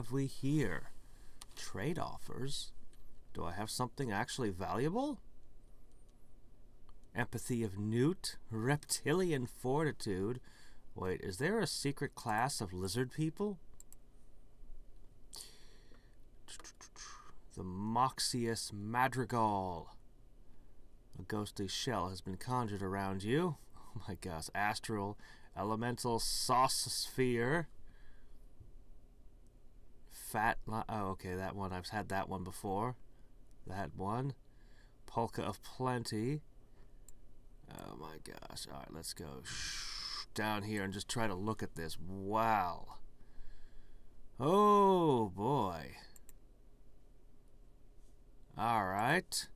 have we here? Trade offers. Do I have something actually valuable? Empathy of Newt. Reptilian fortitude. Wait, is there a secret class of lizard people? The Moxius Madrigal. A ghostly shell has been conjured around you. Oh my gosh. Astral Elemental Sauce Sphere. Oh, okay, that one. I've had that one before. That one. Polka of Plenty. Oh my gosh. Alright, let's go down here and just try to look at this. Wow. Oh boy. Alright.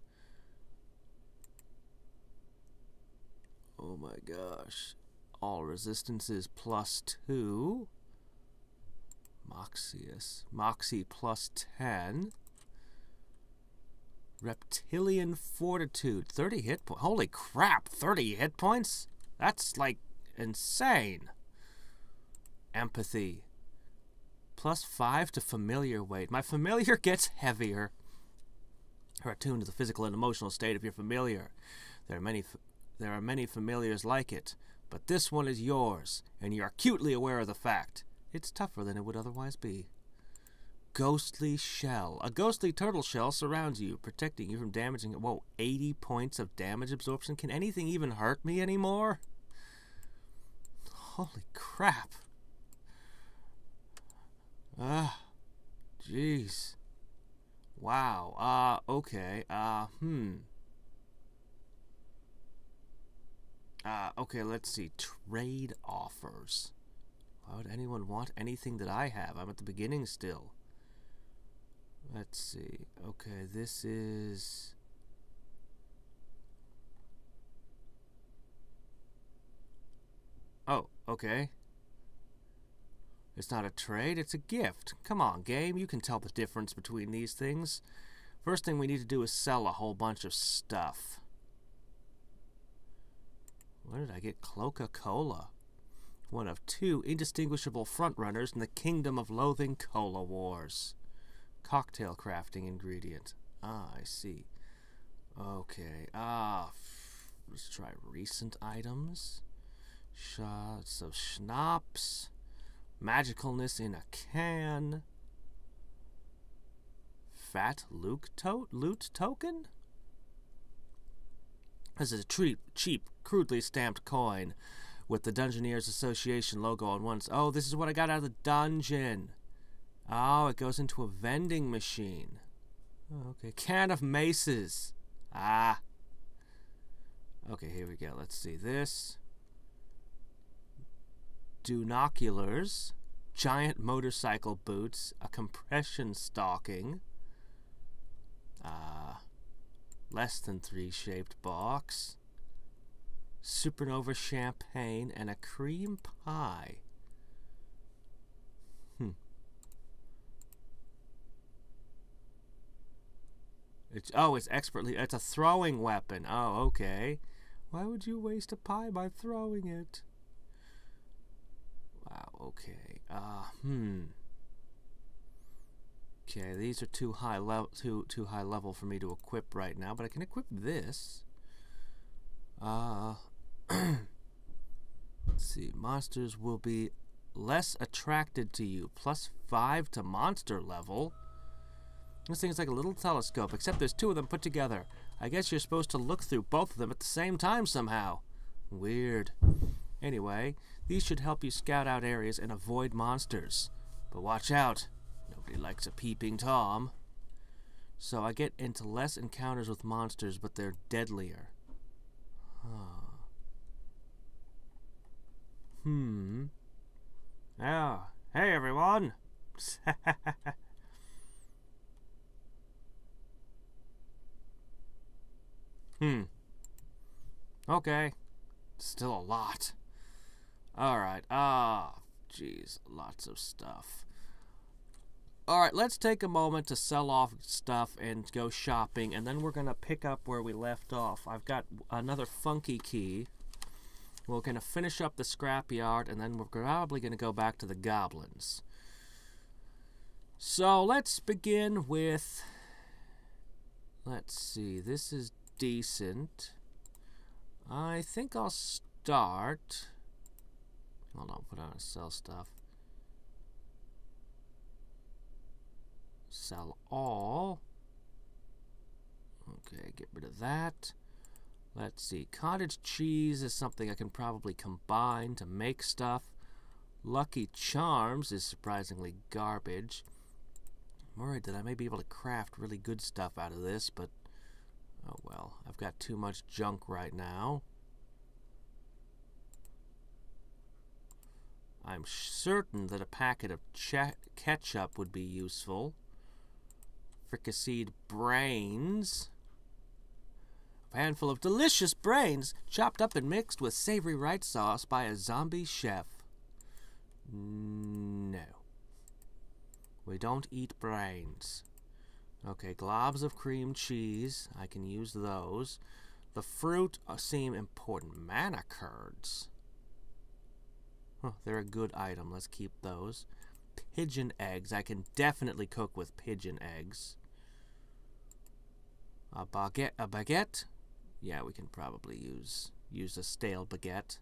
Oh my gosh. All resistances +2. Moxie +10. Reptilian Fortitude. 30 hit points. Holy crap, 30 hit points? That's like insane. Empathy. +5 to familiar weight. My familiar gets heavier. Are attuned to the physical and emotional state of your familiar. There are many familiars like it, but this one is yours, and you're acutely aware of the fact. It's tougher than it would otherwise be. Ghostly Shell. A ghostly turtle shell surrounds you, protecting you from damaging it. Whoa, 80 points of damage absorption? Can anything even hurt me anymore? Holy crap. Jeez. Wow. Okay. Okay, let's see. Trade offers. Why would anyone want anything that I have? I'm at the beginning still. Let's see. Okay, this is... Oh, okay. It's not a trade, it's a gift. Come on, game, you can tell the difference between these things. First thing we need to do is sell a whole bunch of stuff. Where did I get Coca-Cola? One of 2 indistinguishable frontrunners in the Kingdom of Loathing Cola Wars. Cocktail crafting ingredient. Ah, I see. Okay. Let's try recent items. Shots of schnapps. Magicalness in a can. Fat loot token? This is a cheap, crudely stamped coin with the Dungeoneers Association logo on one side. Oh, this is what I got out of the dungeon. Oh, it goes into a vending machine. Oh, okay, can of maces. Ah. Okay, here we go. Let's see this. Dunoculars, giant motorcycle boots, a compression stocking, less than 3 shaped box, supernova champagne, and a cream pie. It's a throwing weapon. Oh, okay. Why would you waste a pie by throwing it? Wow, okay. Okay, these are too high level for me to equip right now, but I can equip this. Let's see. Monsters will be less attracted to you. +5 to monster level. This thing's like a little telescope, except there's 2 of them put together. I guess you're supposed to look through both of them at the same time somehow. Weird. Anyway, these should help you scout out areas and avoid monsters. But watch out. Nobody likes a peeping Tom. So I get into less encounters with monsters, but they're deadlier. Oh, hey everyone. Okay. Still a lot. Alright. Jeez. Lots of stuff. Alright, let's take a moment to sell off stuff and go shopping, and then we're going to pick up where we left off. I've got another funky key. We're going to finish up the scrapyard, and then we're probably going to go back to the goblins. So let's begin with, let's see, this is decent. I think I'll start, hold on, put on a sell stuff. Sell all. Okay, get rid of that. Let's see, cottage cheese is something I can probably combine to make stuff. Lucky Charms is surprisingly garbage. I'm worried that I may be able to craft really good stuff out of this, but oh well, I've got too much junk right now. I'm certain that a packet of ketchup would be useful. Fricasseed brains. A handful of delicious brains chopped up and mixed with savory white sauce by a zombie chef. No. We don't eat brains. Okay, globs of cream cheese. I can use those. The fruit seem important. Mana curds. Huh, they're a good item. Let's keep those. Pigeon eggs. I can definitely cook with pigeon eggs. A baguette? Yeah, we can probably use a stale baguette.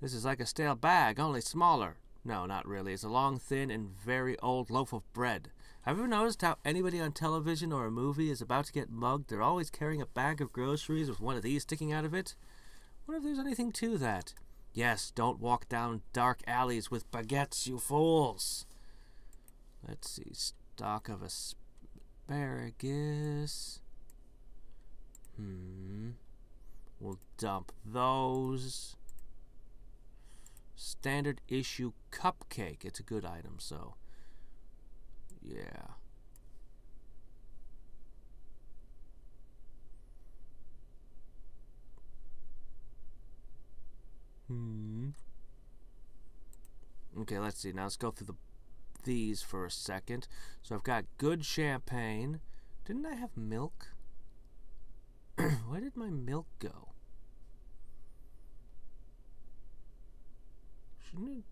This is like a stale bag, only smaller. No, not really. It's a long, thin, and very old loaf of bread. Have you ever noticed how anybody on television or a movie is about to get mugged? They're always carrying a bag of groceries with one of these sticking out of it. I wonder if there's anything to that. Yes, don't walk down dark alleys with baguettes, you fools. Let's see. Stock of asparagus. We'll dump those. Standard issue cupcake. It's a good item, so yeah. Okay, let's see. Now let's go through these for a second. So I've got good champagne. Didn't I have milk? Where did my milk go? Shouldn't it?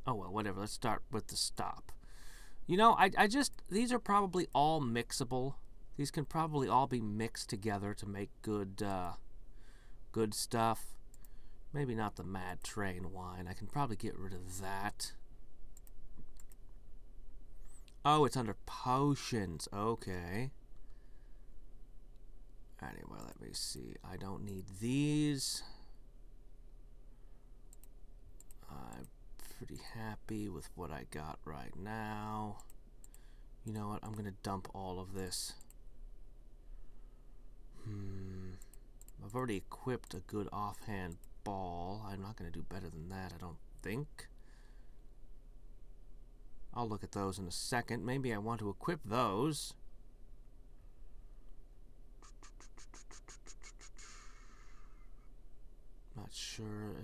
Oh well, whatever. Let's start with the stop. You know, I just, these are probably all mixable. These can probably all be mixed together to make good stuff. Maybe not the Mad Train wine. I can probably get rid of that. Oh, it's under potions. Okay. Anyway, let me see. I don't need these. I'm pretty happy with what I got right now. You know what? I'm going to dump all of this. I've already equipped a good offhand ball. I'm not going to do better than that, I don't think. I'll look at those in a second. Maybe I want to equip those. Not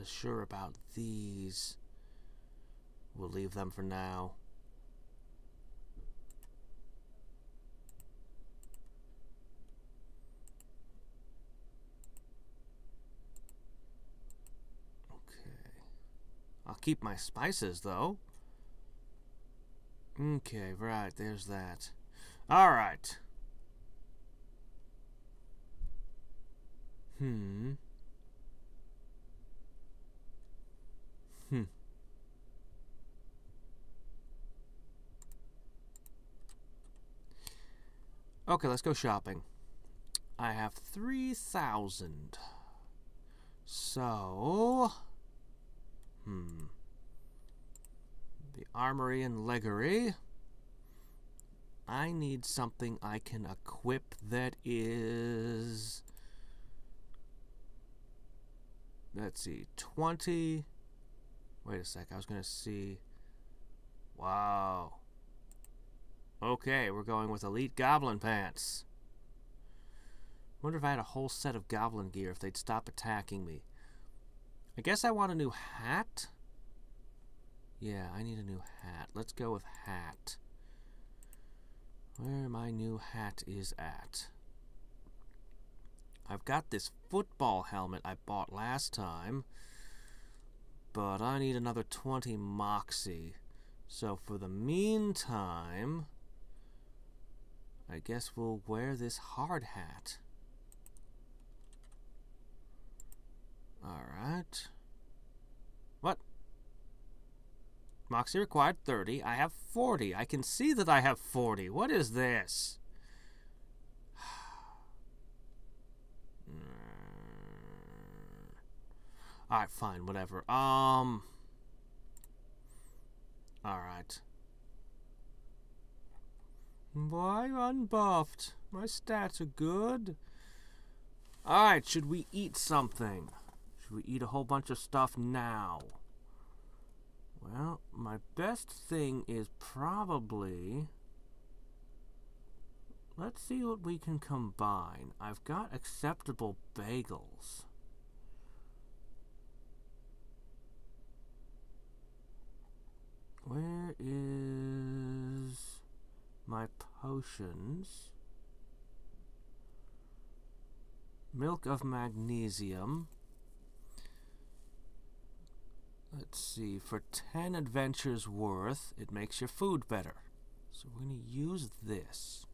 sure about these. We'll leave them for now. Okay. I'll keep my spices, though. Okay, right, there's that. All right. Okay, let's go shopping. I have 3,000. So, the armory and leggery. I need something I can equip that is, let's see, 20. Wait a sec, I was going to see. Wow. Okay, we're going with elite goblin pants. Wonder if I had a whole set of goblin gear, if they'd stop attacking me. I guess I want a new hat. Yeah, I need a new hat. Let's go with hat. Where my new hat is at. I've got this football helmet I bought last time. But I need another 20 moxie. So for the meantime, I guess we'll wear this hard hat. Alright. What? Moxie required 30. I have 40. I can see that I have 40. What is this? Alright, fine, whatever. Alright. Why unbuffed? My stats are good. Alright, should we eat something? Should we eat a whole bunch of stuff now? Well, my best thing is probably... Let's see what we can combine. I've got acceptable bagels. Where is my potions? Milk of magnesium. Let's see, for 10 adventures worth, it makes your food better. So we're going to use this.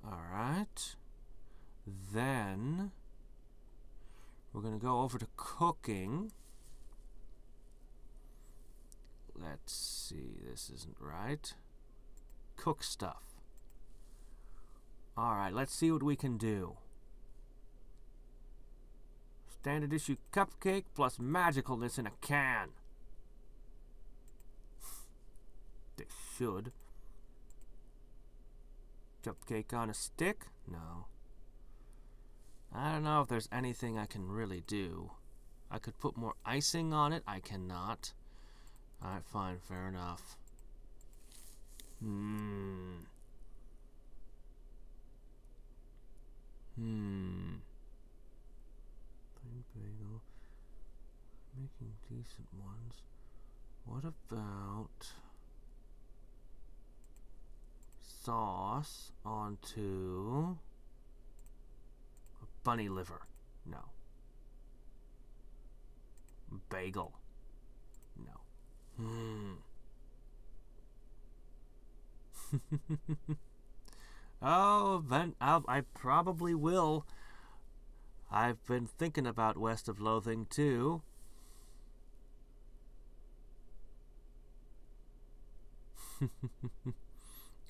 Alright. Then, we're going to go over to cooking. Let's see, this isn't right. Cook stuff. Alright, let's see what we can do. Standard issue cupcake plus magicalness in a can. They should. Cupcake on a stick? No. I don't know if there's anything I can really do. I could put more icing on it. I cannot. Alright, fine, fair enough. Plain bagel. Making decent ones. What about sauce onto a bunny liver? No. Bagel. No. Oh, then I probably will. I've been thinking about West of Loathing too.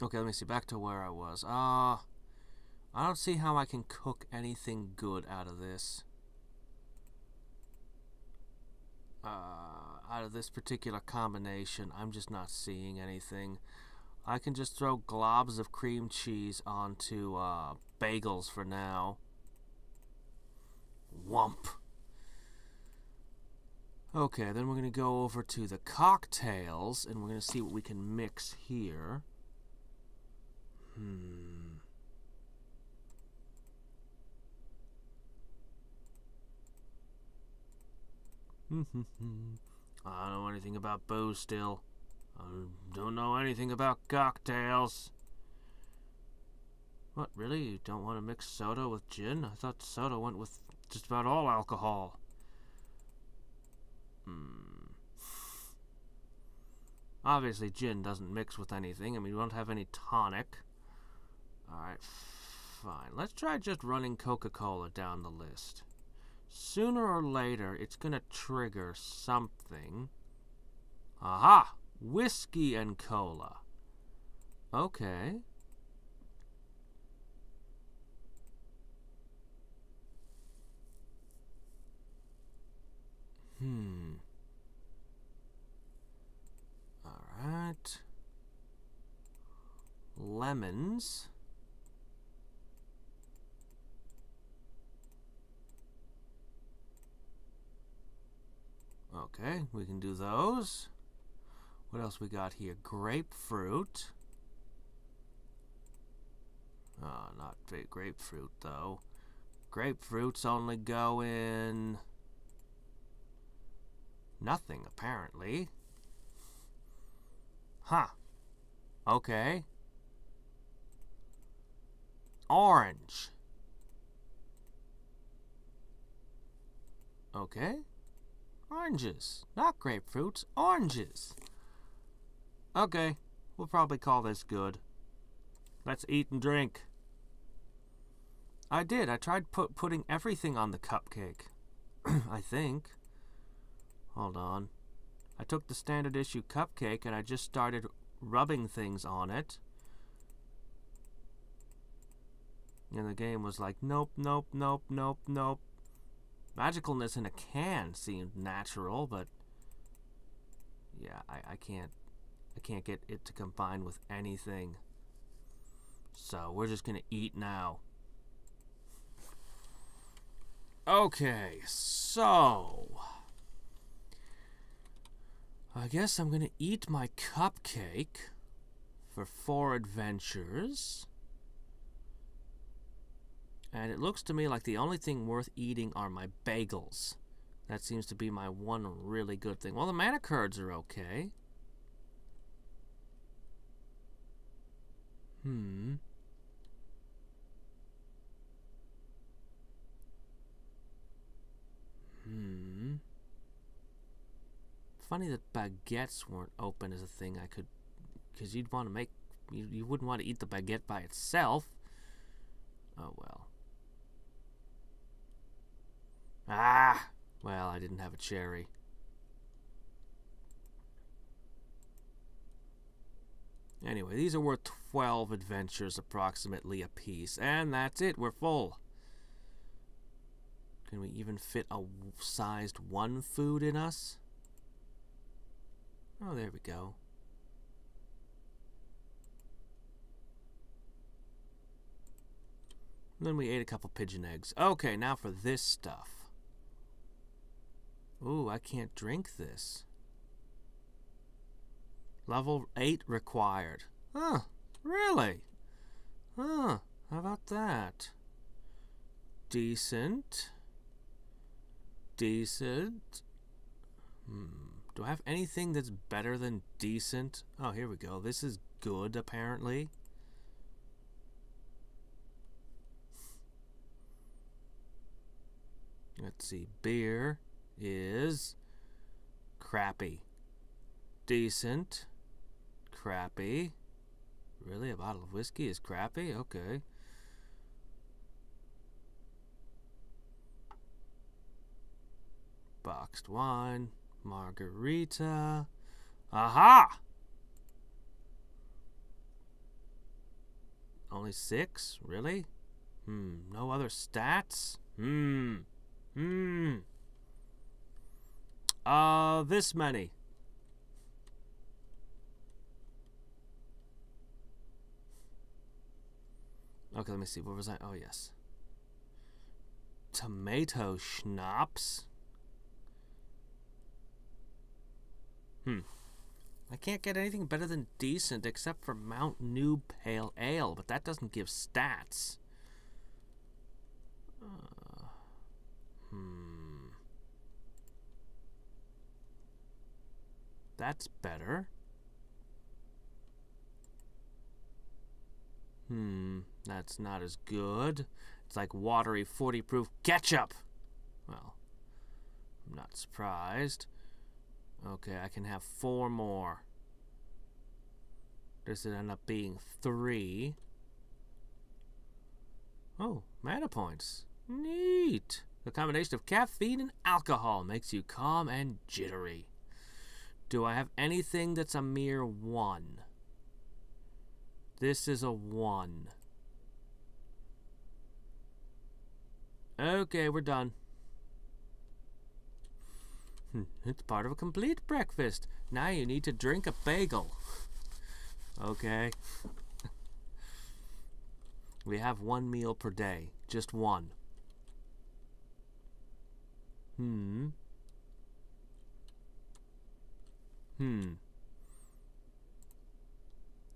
Okay, let me see. Back to where I was. I don't see how I can cook anything good out of this. Out of this particular combination, I'm just not seeing anything. I can just throw globs of cream cheese onto bagels for now. Wump. Okay, then we're going to go over to the cocktails, and we're going to see what we can mix here. I don't know anything about booze still. I don't know anything about cocktails. What, really? You don't want to mix soda with gin? I thought soda went with just about all alcohol. Obviously, gin doesn't mix with anything. I mean, we don't have any tonic. Alright, fine. Let's try just running Coca-Cola down the list. Sooner or later, it's going to trigger something. Aha! Whiskey and cola. Okay. Alright. Lemons. Okay, we can do those. What else we got here? Grapefruit. Oh, not big grapefruit, though. Grapefruits only go in... nothing, apparently. Huh. Okay. Orange. Okay. Oranges. Not grapefruits. Oranges. Okay. We'll probably call this good. Let's eat and drink. I did. I tried putting everything on the cupcake. I think. Hold on. I took the standard issue cupcake and I just started rubbing things on it. And the game was like, nope, nope, nope, nope, nope. Magicalness in a can seemed natural, but yeah, I can't get it to combine with anything. So we're just gonna eat now. Okay, so I guess I'm gonna eat my cupcake for 4 adventures. And it looks to me like the only thing worth eating are my bagels. That seems to be my one really good thing. Well, the mana curds are okay. Funny that baguettes weren't open as a thing I could... Because you'd want to make... You wouldn't want to eat the baguette by itself. Oh, well. Ah! Well, I didn't have a cherry. Anyway, these are worth 12 adventures approximately apiece. And that's it. We're full. Can we even fit a sized 1 food in us? Oh, there we go. And then we ate a couple pigeon eggs. Okay, now for this stuff. Ooh, I can't drink this. Level 8 required. Huh, really? Huh, how about that? Decent. Decent. Do I have anything that's better than decent? Oh, here we go. This is good, apparently. Let's see. Beer is crappy. Decent. Crappy. Really? A bottle of whiskey is crappy? Okay. Boxed wine. Margarita. Aha! Only 6? Really? No other stats? This many. Okay, let me see. What was I? Oh, yes. Tomato schnapps. I can't get anything better than decent except for Mount New Pale Ale, but that doesn't give stats. That's better. That's not as good. It's like watery 40 proof ketchup. Well, I'm not surprised. Okay, I can have 4 more. Does it end up being 3? Oh, mana points. Neat. The combination of caffeine and alcohol makes you calm and jittery. Do I have anything that's a mere 1? This is a 1. Okay, we're done. It's part of a complete breakfast. Now you need to drink a bagel. Okay. We have 1 meal per day. Just 1.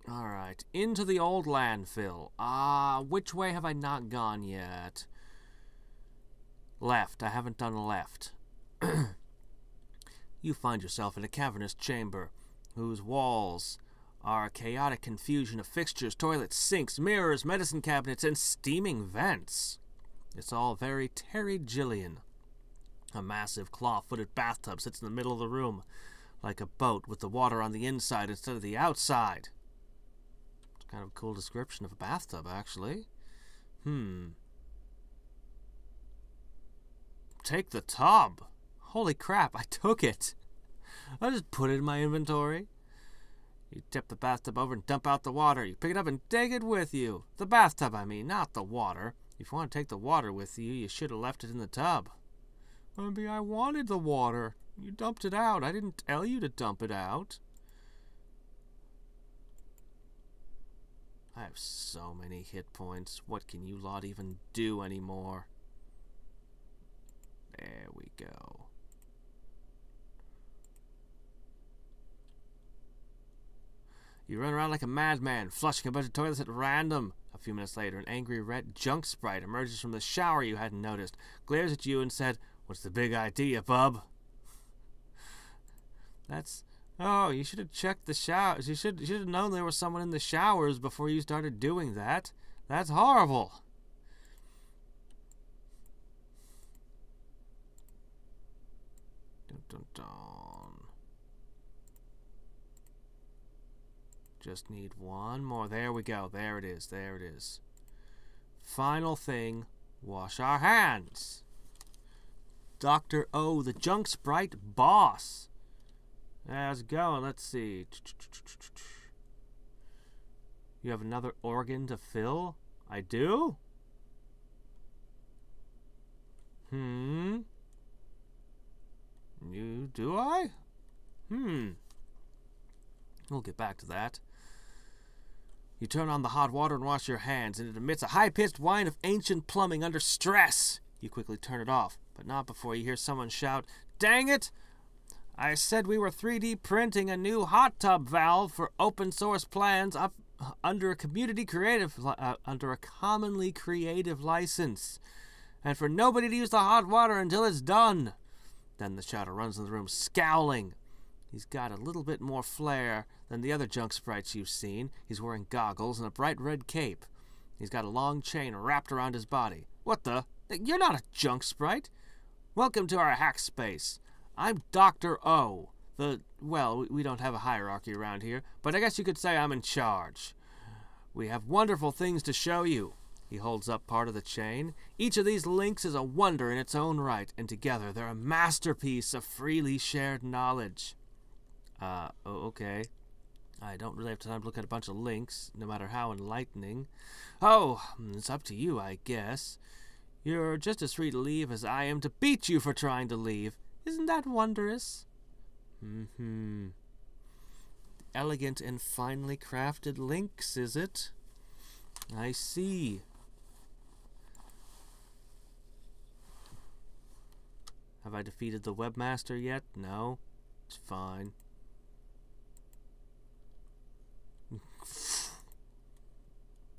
Alright. Into the old landfill. Which way have I not gone yet? Left. I haven't done left. You find yourself in a cavernous chamber whose walls are a chaotic confusion of fixtures, toilets, sinks, mirrors, medicine cabinets, and steaming vents. It's all very Terry Gilliam. A massive claw-footed bathtub sits in the middle of the room, like a boat with the water on the inside instead of the outside. It's kind of a cool description of a bathtub, actually. Take the tub. Holy crap, I took it. I just put it in my inventory. You tip the bathtub over and dump out the water. You pick it up and take it with you. The bathtub, I mean, not the water. If you want to take the water with you, you should have left it in the tub. Maybe I wanted the water. You dumped it out. I didn't tell you to dump it out. I have so many hit points. What can you lot even do anymore? There we go. You run around like a madman, flushing a bunch of toilets at random. A few minutes later, an angry red junk sprite emerges from the shower you hadn't noticed, glares at you and said, "What's the big idea, bub?" Oh, you should have checked the showers. You should have known there was someone in the showers before you started doing that. That's horrible. Dun, dun, dun. Just need one more. There we go. There it is. There it is. Final thing. Wash our hands. Dr. O, the junk sprite boss. How's it going? Let's see. You have another organ to fill? I do? You do I? We'll get back to that. You turn on the hot water and wash your hands, and it emits a high-pitched whine of ancient plumbing under stress. You quickly turn it off, but not before you hear someone shout, "Dang it! I said we were 3D printing a new hot tub valve for open source plans up under a community creative under a commonly creative license, and for nobody to use the hot water until it's done." Then the shouter runs in the room, scowling. He's got a little bit more flair than the other junk sprites you've seen. He's wearing goggles and a bright red cape. He's got a long chain wrapped around his body. What the? You're not a junk sprite. Welcome to our hack space. I'm Dr. O. Well, we don't have a hierarchy around here, but I guess you could say I'm in charge. We have wonderful things to show you. He holds up part of the chain. Each of these links is a wonder in its own right, and together they're a masterpiece of freely shared knowledge. Okay. I don't really have time to look at a bunch of links, no matter how enlightening. Oh, it's up to you, I guess. You're just as free to leave as I am to beat you for trying to leave. Isn't that wondrous? Elegant and finely crafted links, is it? I see. Have I defeated the webmaster yet? No. It's fine.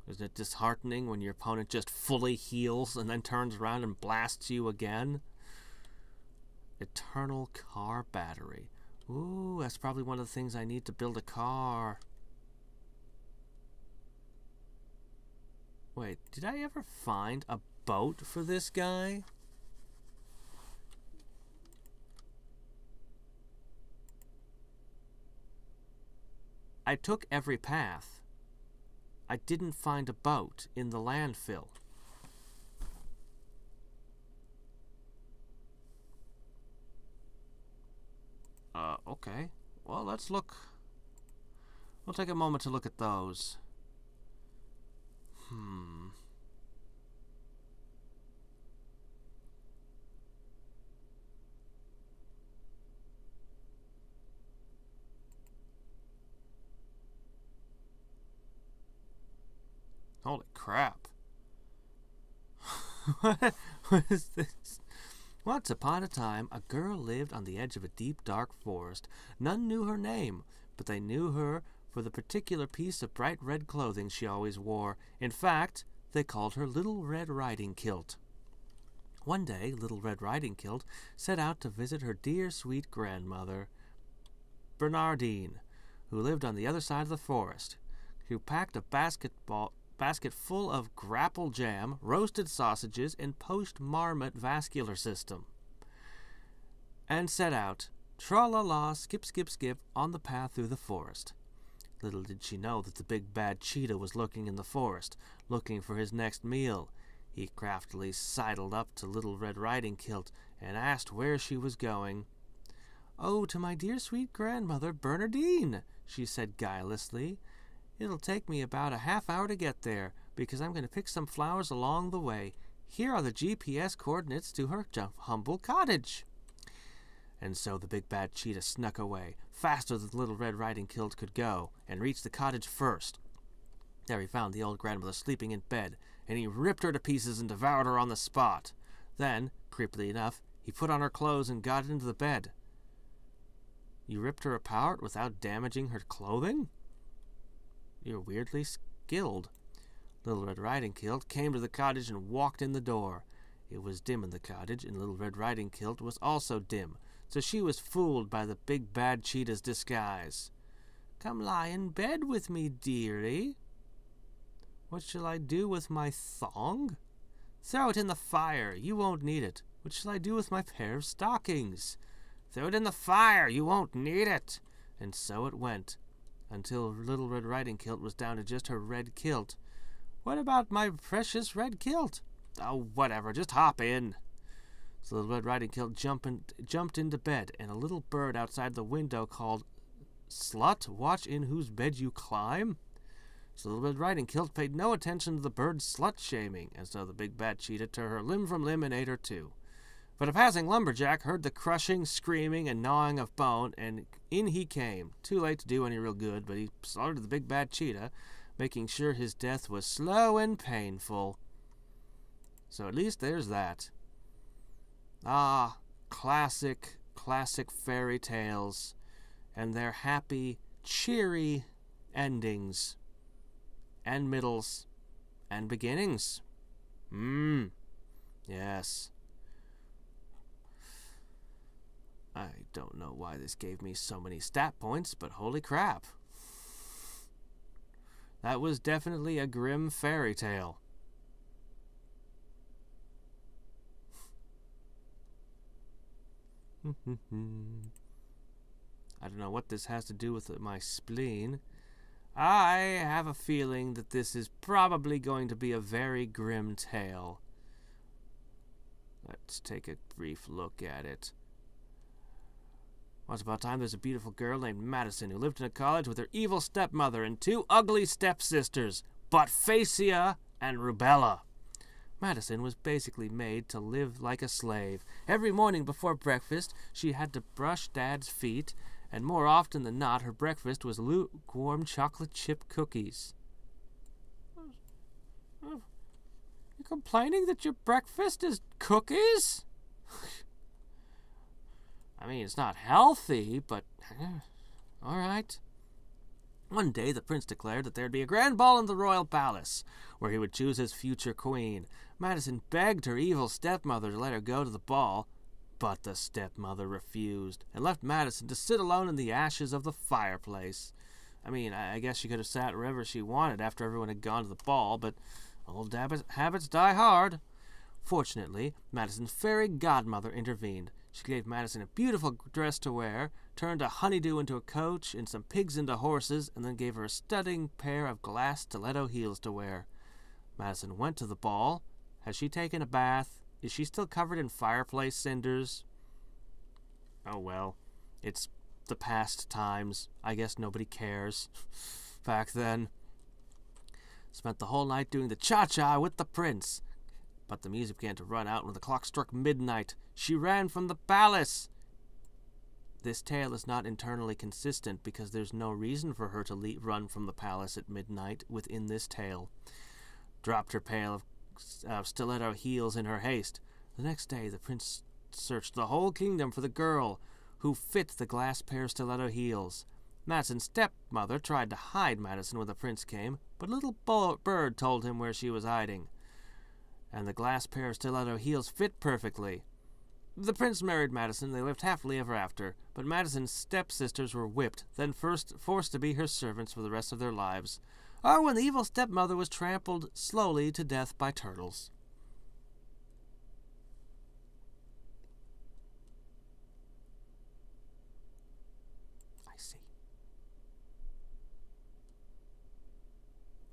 Isn't it disheartening when your opponent just fully heals and then turns around and blasts you again? Eternal car battery. Ooh, that's probably one of the things I need to build a car. Wait, did I ever find a boat for this guy? I took every path. I didn't find a boat in the landfill. Okay. Well, let's look. We'll take a moment to look at those. Holy crap. What is this? Once upon a time, a girl lived on the edge of a deep, dark forest. None knew her name, but they knew her for the particular piece of bright red clothing she always wore. In fact, they called her Little Red Riding Kilt. One day, Little Red Riding Kilt set out to visit her dear, sweet grandmother, Bernardine, who lived on the other side of the forest. She packed a basket full of grapple jam, roasted sausages, and post-marmot vascular system. and set out, tra-la-la, skip, skip, skip, on the path through the forest. Little did she know that the big bad cheetah was lurking in the forest, looking for his next meal. He craftily sidled up to Little Red Riding Kilt and asked where she was going. "Oh, to my dear sweet grandmother Bernardine," she said guilelessly. "It'll take me about a half hour to get there, because I'm going to pick some flowers along the way. Here are the GPS coordinates to her humble cottage." And so the big bad cheetah snuck away, faster than Little Red Riding Kilt could go, and reached the cottage first. There he found the old grandmother sleeping in bed, and he ripped her to pieces and devoured her on the spot. Then, creepily enough, he put on her clothes and got into the bed. "You ripped her apart without damaging her clothing? You're weirdly skilled." Little Red Riding Kilt came to the cottage and walked in the door. It was dim in the cottage, and Little Red Riding Kilt was also dim, so she was fooled by the big bad cheetah's disguise. "Come lie in bed with me, dearie." "What shall I do with my thong?" "Throw it in the fire. You won't need it." "What shall I do with my pair of stockings?" "Throw it in the fire. You won't need it." And so it went, until Little Red Riding Kilt was down to just her red kilt. "What about my precious red kilt?" "Oh, whatever. Just hop in." So Little Red Riding Kilt jumped into bed, and a little bird outside the window called, "Slut, watch in whose bed you climb." So Little Red Riding Kilt paid no attention to the bird's slut-shaming, and so the big bad cheetah tore her limb from limb and ate her too. But a passing lumberjack heard the crushing, screaming, and gnawing of bone, and in he came. Too late to do any real good, but he slaughtered the big bad cheetah, making sure his death was slow and painful. So at least there's that. Ah, classic fairy tales, and their happy, cheery endings, and middles, and beginnings. Yes. I don't know why this gave me so many stat points, but holy crap. That was definitely a grim fairy tale. I don't know what this has to do with my spleen. I have a feeling that this is probably going to be a very grim tale. Let's take a brief look at it. Once upon a time, there's a beautiful girl named Madison who lived in a cottage with her evil stepmother and two ugly stepsisters, Botfacia and Rubella. Madison was basically made to live like a slave. Every morning before breakfast, she had to brush Dad's feet, and more often than not, her breakfast was lukewarm chocolate chip cookies. You're complaining that your breakfast is cookies? I mean, it's not healthy, but all right. One day, the prince declared that there'd be a grand ball in the royal palace, where he would choose his future queen. Madison begged her evil stepmother to let her go to the ball, but the stepmother refused, and left Madison to sit alone in the ashes of the fireplace. I mean, I guess she could have sat wherever she wanted after everyone had gone to the ball, but old habits die hard. Fortunately, Madison's fairy godmother intervened. She gave Madison a beautiful dress to wear, turned a honeydew into a coach and some pigs into horses, and then gave her a stunning pair of glass stiletto heels to wear. Madison went to the ball. Has she taken a bath? Is she still covered in fireplace cinders? Oh well, it's the past times. I guess nobody cares. Back then. Spent the whole night doing the cha-cha with the prince. But the music began to run out when the clock struck midnight. She ran from the palace. This tale is not internally consistent because there's no reason for her to run from the palace at midnight within this tale. Dropped her pair of stiletto heels in her haste. The next day, the prince searched the whole kingdom for the girl who fit the glass pair of stiletto heels. Madison's stepmother tried to hide Madison when the prince came, but a little bird told him where she was hiding. And the glass pair of stiletto heels fit perfectly. The prince married Madison, and they lived happily ever after, but Madison's stepsisters were whipped, then forced to be her servants for the rest of their lives. Or when the evil stepmother was trampled slowly to death by turtles.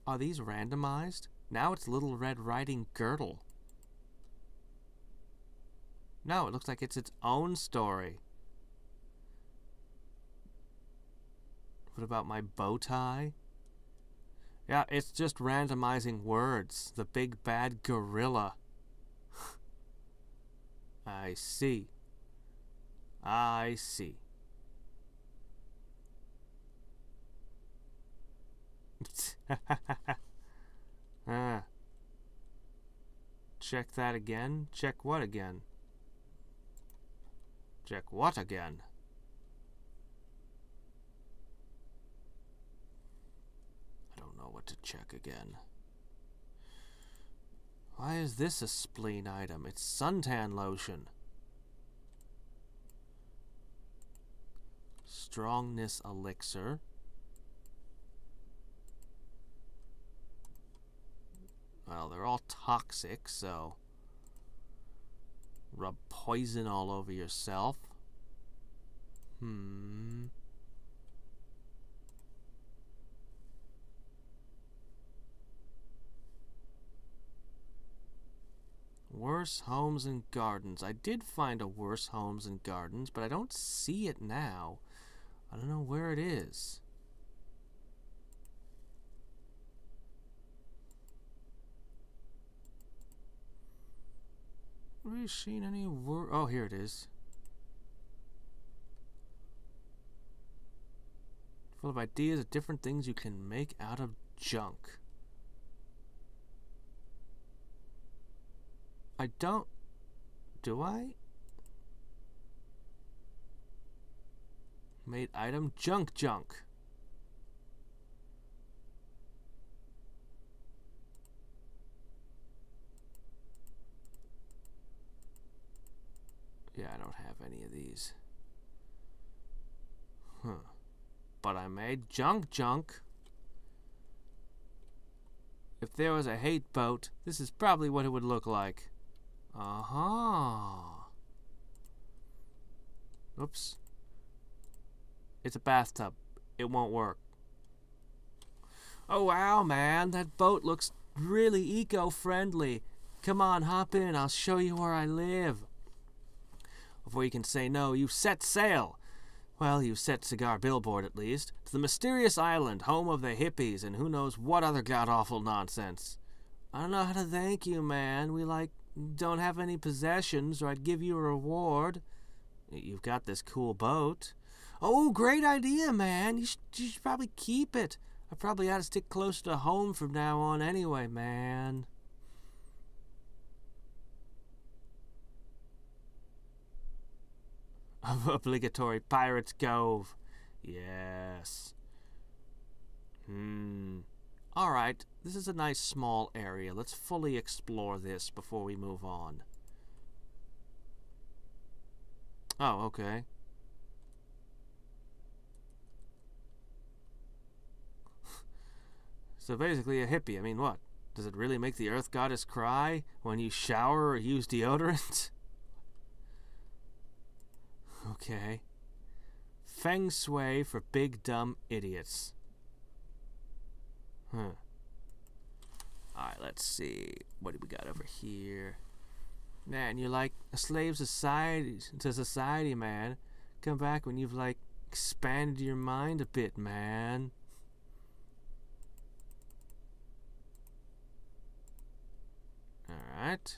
Are these randomized? Now it's Little Red Riding Girdle. No, it looks like it's its own story. What about my bow tie? Yeah, it's just randomizing words. The big bad gorilla. I see. I see. Check that again? Check what again? Check what again? I don't know what to check again. Why is this a spleen item? It's suntan lotion. Strongness elixir. Well, they're all toxic, so rub poison all over yourself. Worse Homes and Gardens. I did find a Worse Homes and Gardens, but I don't see it now. I don't know where it is. Have you seen any Oh, here it is. Full of ideas of different things you can make out of junk. I don't... Do I? Made item junk. Yeah, I don't have any of these. But I made junk. If there was a hate boat, this is probably what it would look like. Oops. It's a bathtub. It won't work. Oh wow, man, that boat looks really eco-friendly. Come on, hop in, I'll show you where I live. Before you can say no, you set sail. Well, you set cigar billboard at least. To the mysterious island, home of the hippies and who knows what other god-awful nonsense. I don't know how to thank you, man. We, don't have any possessions, or I'd give you a reward. You've got this cool boat. Oh, great idea, man. You should probably keep it. I probably ought to stick closer to home from now on anyway, man. Obligatory Pirate's Cove. Yes. Alright, this is a nice small area. Let's fully explore this before we move on. Oh, okay. So basically a hippie. I mean, what? Does it really make the Earth Goddess cry when you shower or use deodorant? Okay. Feng Shui for big dumb idiots. Alright, let's see. What do we got over here? Man, you're like a slave to society, man. Come back when you've, expanded your mind a bit, man. Alright.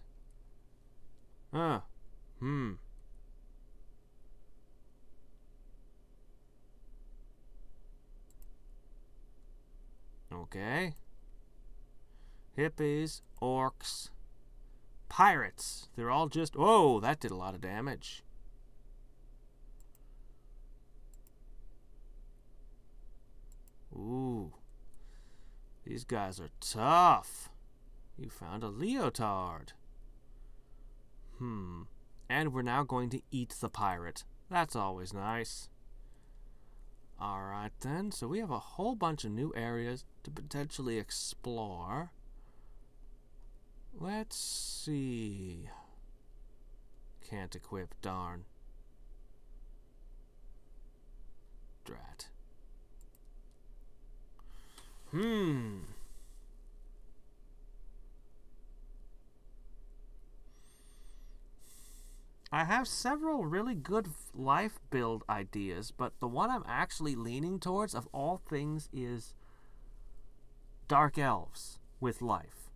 Okay. Hippies, orcs, pirates. They're all just... Whoa, that did a lot of damage. Ooh. These guys are tough. You found a leotard. And we're now going to eat the pirate. That's always nice. Alright then, so we have a whole bunch of new areas to potentially explore. Let's see. Can't equip, darn. Drat. I have several really good life build ideas, but the one I'm actually leaning towards, of all things, is Dark Elves with life.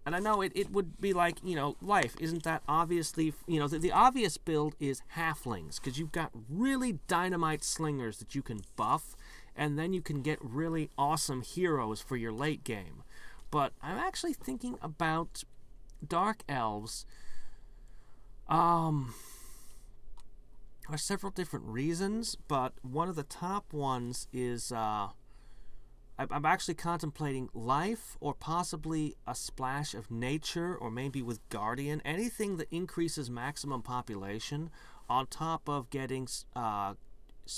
And I know it would be like, life. Isn't that obviously, the obvious build is halflings, because you've got really dynamite slingers that you can buff, and then you can get really awesome heroes for your late game. But I'm actually thinking about Dark Elves. There are several different reasons, but one of the top ones is I'm actually contemplating life, or possibly a splash of nature, or maybe with Guardian. Anything that increases maximum population, on top of getting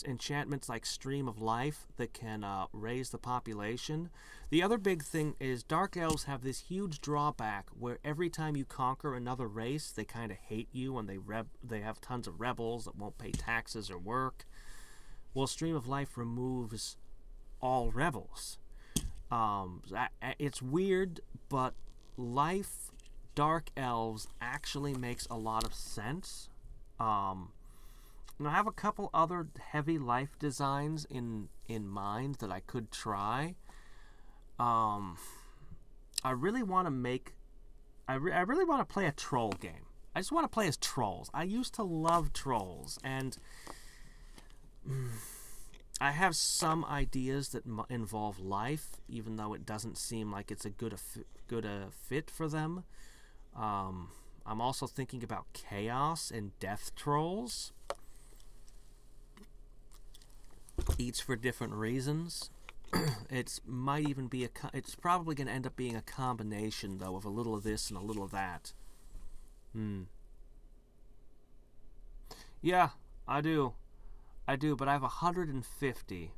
enchantments like Stream of Life that can raise the population. The other big thing is Dark Elves have this huge drawback where every time you conquer another race, they kind of hate you, and they have tons of rebels that won't pay taxes or work. Well, Stream of Life removes all rebels. It's weird, but life Dark Elves actually makes a lot of sense. And I have a couple other heavy life designs in mind that I could try. I really want to make. I really want to play a troll game. I just want to play as trolls. I used to love trolls, and I have some ideas that involve life, even though it doesn't seem like it's a good fit for them. I'm also thinking about chaos and death trolls, each for different reasons. It's probably going to end up being a combination, though, of a little of this and a little of that. Yeah, I do, but I have 150,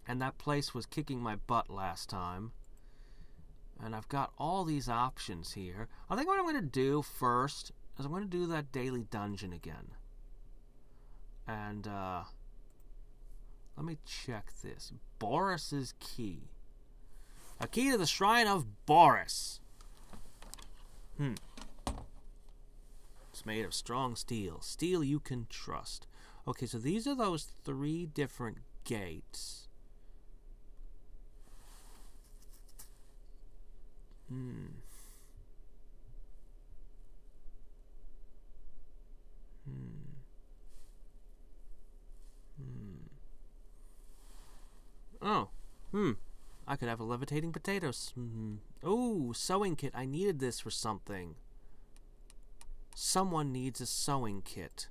and that place was kicking my butt last time. And I've got all these options here. I think what I'm going to do first is I'm going to do that daily dungeon again. And, let me check this. Boris's key. A key to the shrine of Boris. It's made of strong steel. Steel you can trust. Okay, so these are those 3 different gates. Oh, I could have a levitating potato. Oh, sewing kit. I needed this for something. Someone needs a sewing kit.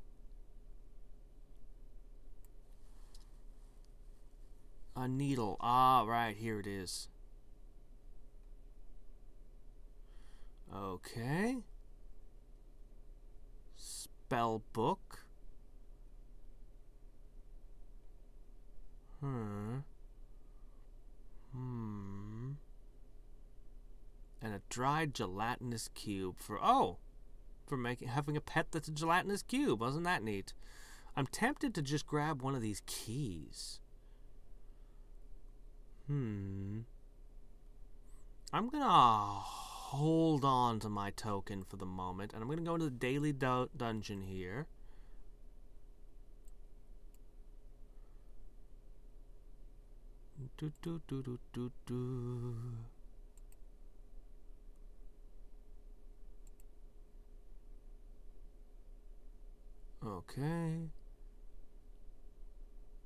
A needle. Ah, right, here it is. Okay. Spell book. And a dried gelatinous cube for having a pet that's a gelatinous cube. Wasn't that neat? I'm tempted to just grab one of these keys. I'm gonna hold on to my token for the moment, and I'm gonna go into the daily dungeon here. Okay.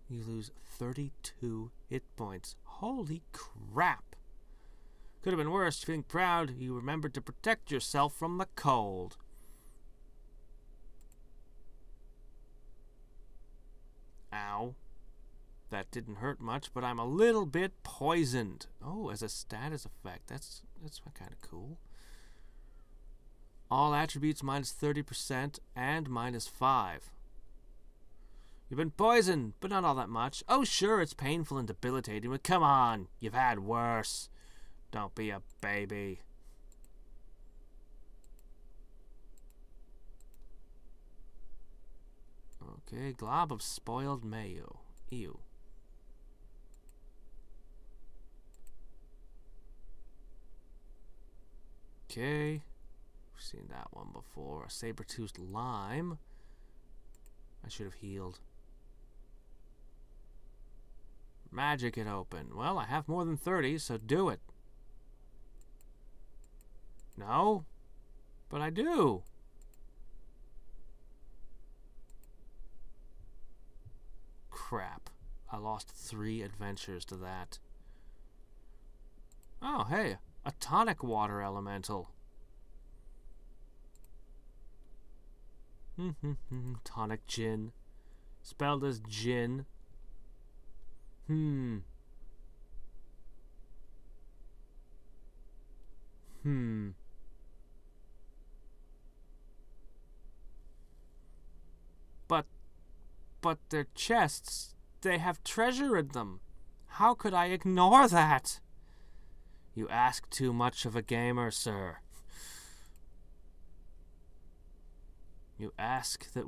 You lose 32 hit points. Holy crap. Could have been worse. Feeling proud, you remembered to protect yourself from the cold. Ow. That didn't hurt much, but I'm a little bit poisoned. Oh, as a status effect. That's kind of cool. All attributes minus 30% and minus 5. You've been poisoned, but not all that much. Oh, sure, it's painful and debilitating, but come on, you've had worse. Don't be a baby. Okay, glob of spoiled mayo. Ew. Okay. seen that one before. A saber-toothed lime. I should have healed. Magic it open. Well, I have more than 30, so do it. No? But I do. Crap. I lost 3 adventures to that. Oh, hey. A tonic water elemental. Tonic gin. Spelled as gin. But their chests, they have treasure in them. How could I ignore that? You ask too much of a gamer, sir. You ask that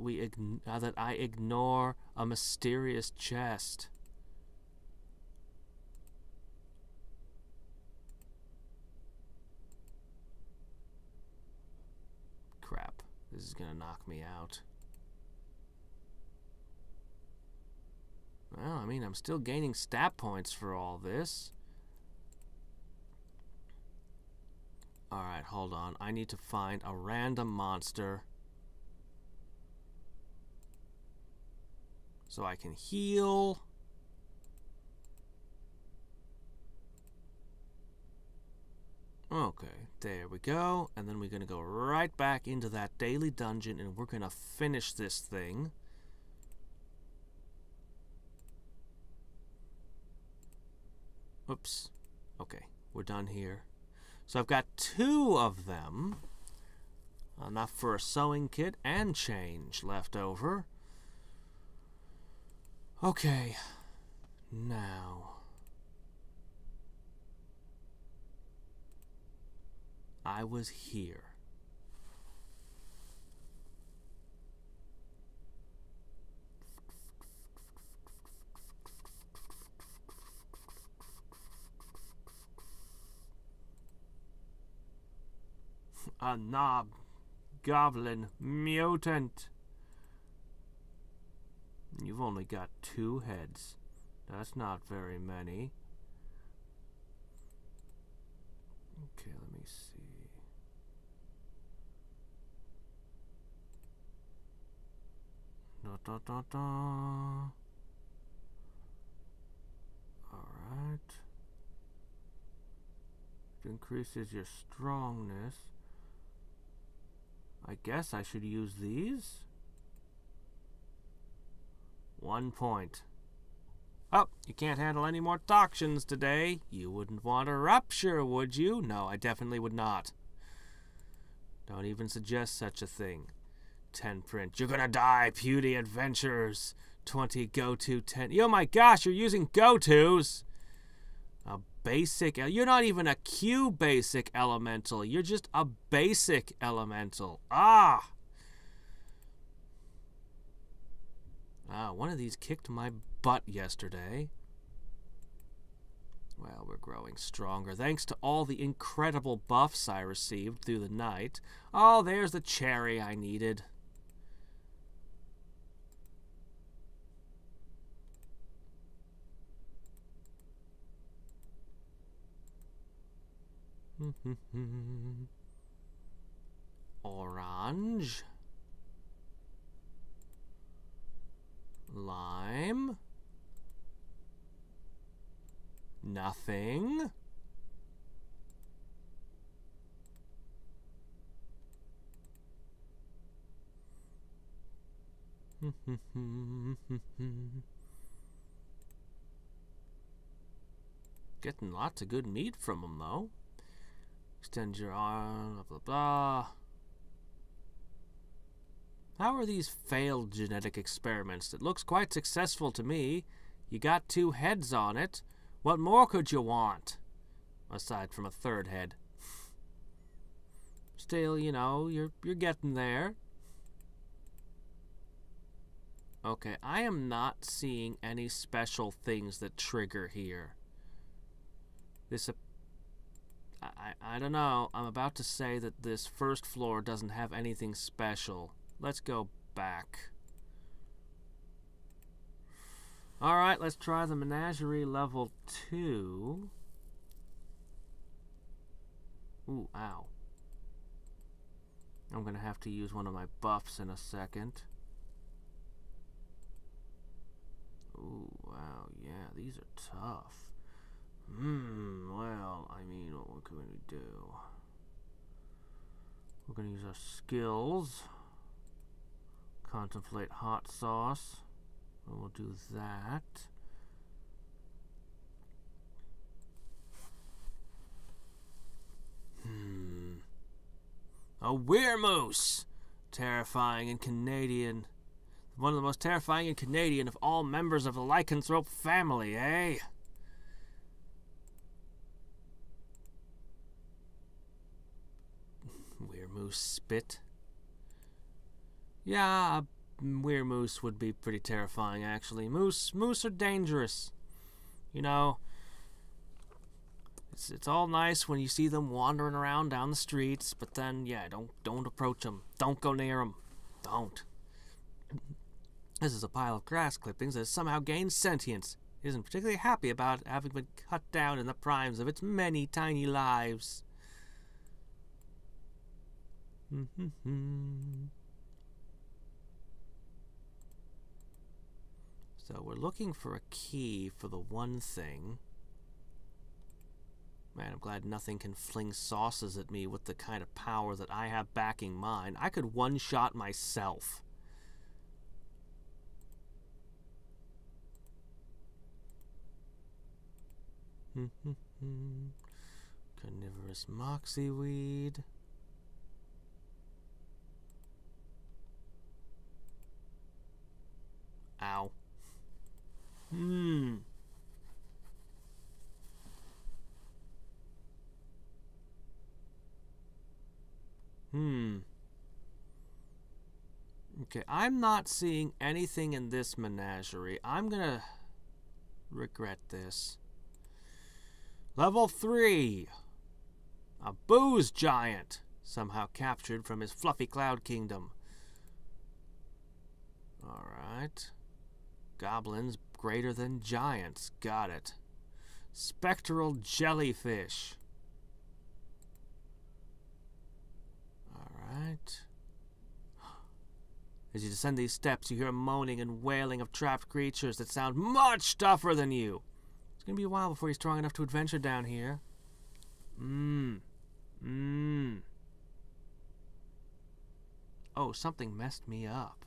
that I ignore a mysterious chest. Crap. This is gonna knock me out. Well, I mean, I'm still gaining stat points for all this. Alright, hold on. I need to find a random monster so I can heal. Okay, there we go. And then we're going to go right back into that daily dungeon and we're going to finish this thing. Oops. Okay, we're done here. So I've got 2 of them. Enough for a sewing kit and change left over. Okay. Now. I was here. A knob, goblin, mutant. You've only got 2 heads. That's not very many. Okay, let me see. Alright. It increases your strongness. I guess I should use these. 1 point. Oh, you can't handle any more toxins today. You wouldn't want a rupture, would you? No, I definitely would not. Don't even suggest such a thing. 10 print. You're gonna die, puny adventurers. 20 go-to 10. Oh my gosh, you're using go-tos. A basic. You're not even a Q basic elemental. You're just a basic elemental. Ah! One of these kicked my butt yesterday. Well, we're growing stronger thanks to all the incredible buffs I received through the night. Oh, there's the cherry I needed. Orange. Lime. Nothing. Getting lots of good meat from them, though. Extend your arm, blah, blah, blah. How are these failed genetic experiments? It looks quite successful to me. You got 2 heads on it. What more could you want? Aside from a 3rd head. Still, you know, you're getting there. Okay, I am not seeing any special things that trigger here. I don't know. I'm about to say that this first floor doesn't have anything special. Let's go back. Alright, let's try the menagerie level 2. Ooh, ow. I'm gonna have to use one of my buffs in a second. Ooh, wow, yeah, these are tough. Well, I mean, what can we do? We're gonna use our skills. Contemplate hot sauce. And we'll do that. A weremoose! Terrifying and Canadian. One of the most terrifying and Canadian of all members of the lycanthrope family, eh? Weremoose spit. Yeah, a weremoose would be pretty terrifying, actually. Moose are dangerous. You know, it's all nice when you see them wandering around down the streets, but then, yeah, don't approach them. Don't go near them. Don't. This is a pile of grass clippings that has somehow gained sentience. It isn't particularly happy about having been cut down in the primes of its many tiny lives. So we're looking for a key for the one thing. Man, I'm glad nothing can fling sauces at me with the kind of power that I have backing mine. I could one-shot myself. Carnivorous moxieweed. Ow. Okay, I'm not seeing anything in this menagerie. I'm gonna regret this. Level 3. A booze giant, somehow captured from his fluffy cloud kingdom. Alright. Goblins greater than giants. Got it. Spectral jellyfish. Alright. As you descend these steps, you hear a moaning and wailing of trapped creatures that sound much tougher than you. It's gonna be a while before you're strong enough to adventure down here. Oh, something messed me up.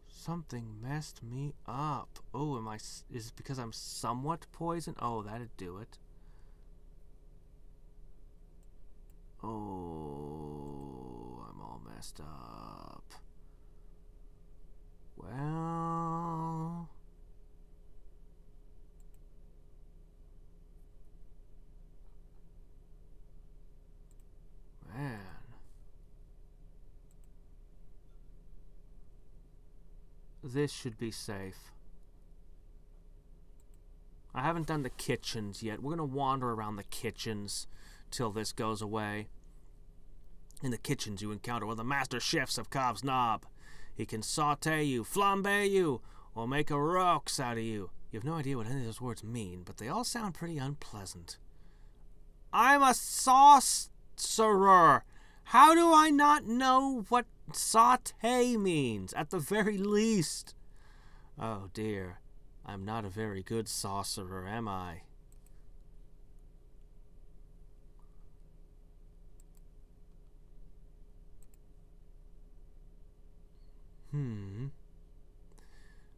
Something messed me up. Oh, is it because I'm somewhat poisoned? Oh, that'd do it. Oh, I'm all messed up. Well... Man. This should be safe. I haven't done the kitchens yet. We're going to wander around the kitchens till this goes away. In the kitchens, you encounter one of the master chefs of Cobb's Knob. He can saute you, flambe you, or make a rox out of you. You have no idea what any of those words mean, but they all sound pretty unpleasant. I'm a saucerer. How do I not know what saute means, at the very least? Oh dear, I'm not a very good sorcerer, am I?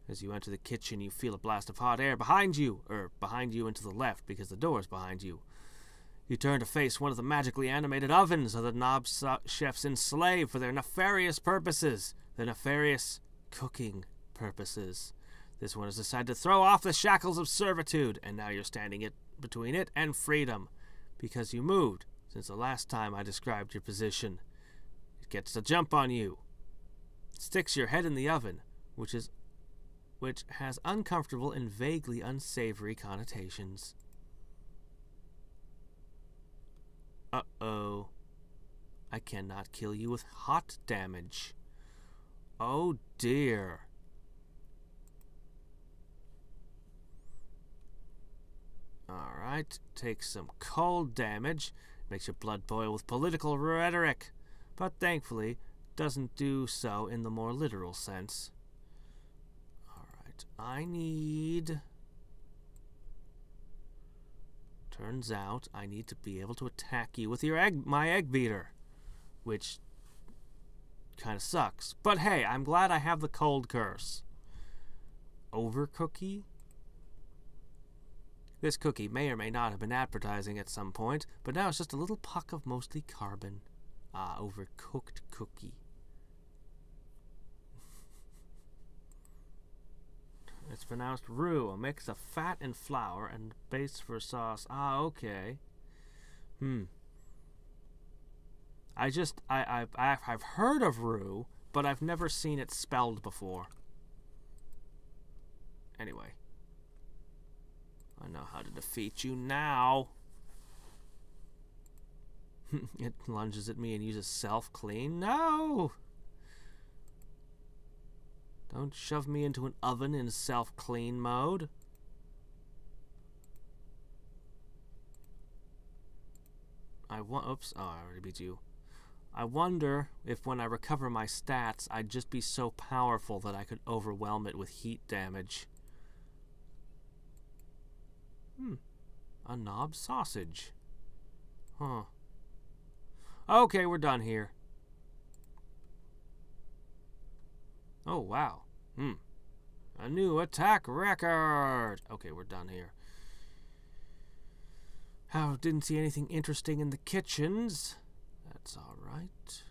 As you enter the kitchen, you feel a blast of hot air behind you, or behind you and to the left, because the door's behind you. You turn to face one of the magically animated ovens of the knob chefs enslaved for their nefarious purposes, their nefarious cooking purposes. This one has decided to throw off the shackles of servitude, and now you're standing between it and freedom, because you moved since the last time I described your position. It gets to jump on you. It sticks your head in the oven, which has uncomfortable and vaguely unsavory connotations. Uh-oh. I cannot kill you with hot damage. Oh dear. Alright, take some cold damage. Makes your blood boil with political rhetoric. But thankfully, doesn't do so in the more literal sense. Alright, I need... Turns out I need to be able to attack you with my egg beater. Which kind of sucks. But hey, I'm glad I have the cold curse. Overcookie? This cookie may or may not have been advertising at some point, but now it's just a little puck of mostly carbon. Ah, overcooked cookie. It's pronounced roux, a mix of fat and flour and base for sauce. Ah, okay. I've heard of roux, but I've never seen it spelled before. Anyway. I know how to defeat you now. It lunges at me and uses self-clean. No! Don't shove me into an oven in self-clean mode. Oops. Oh, I already beat you. I wonder if when I recover my stats, I'd just be so powerful that I could overwhelm it with heat damage. A knob sausage. Huh. Okay, we're done here. Oh, wow. A new attack record. Okay, we're done here. Didn't see anything interesting in the kitchens. That's alright.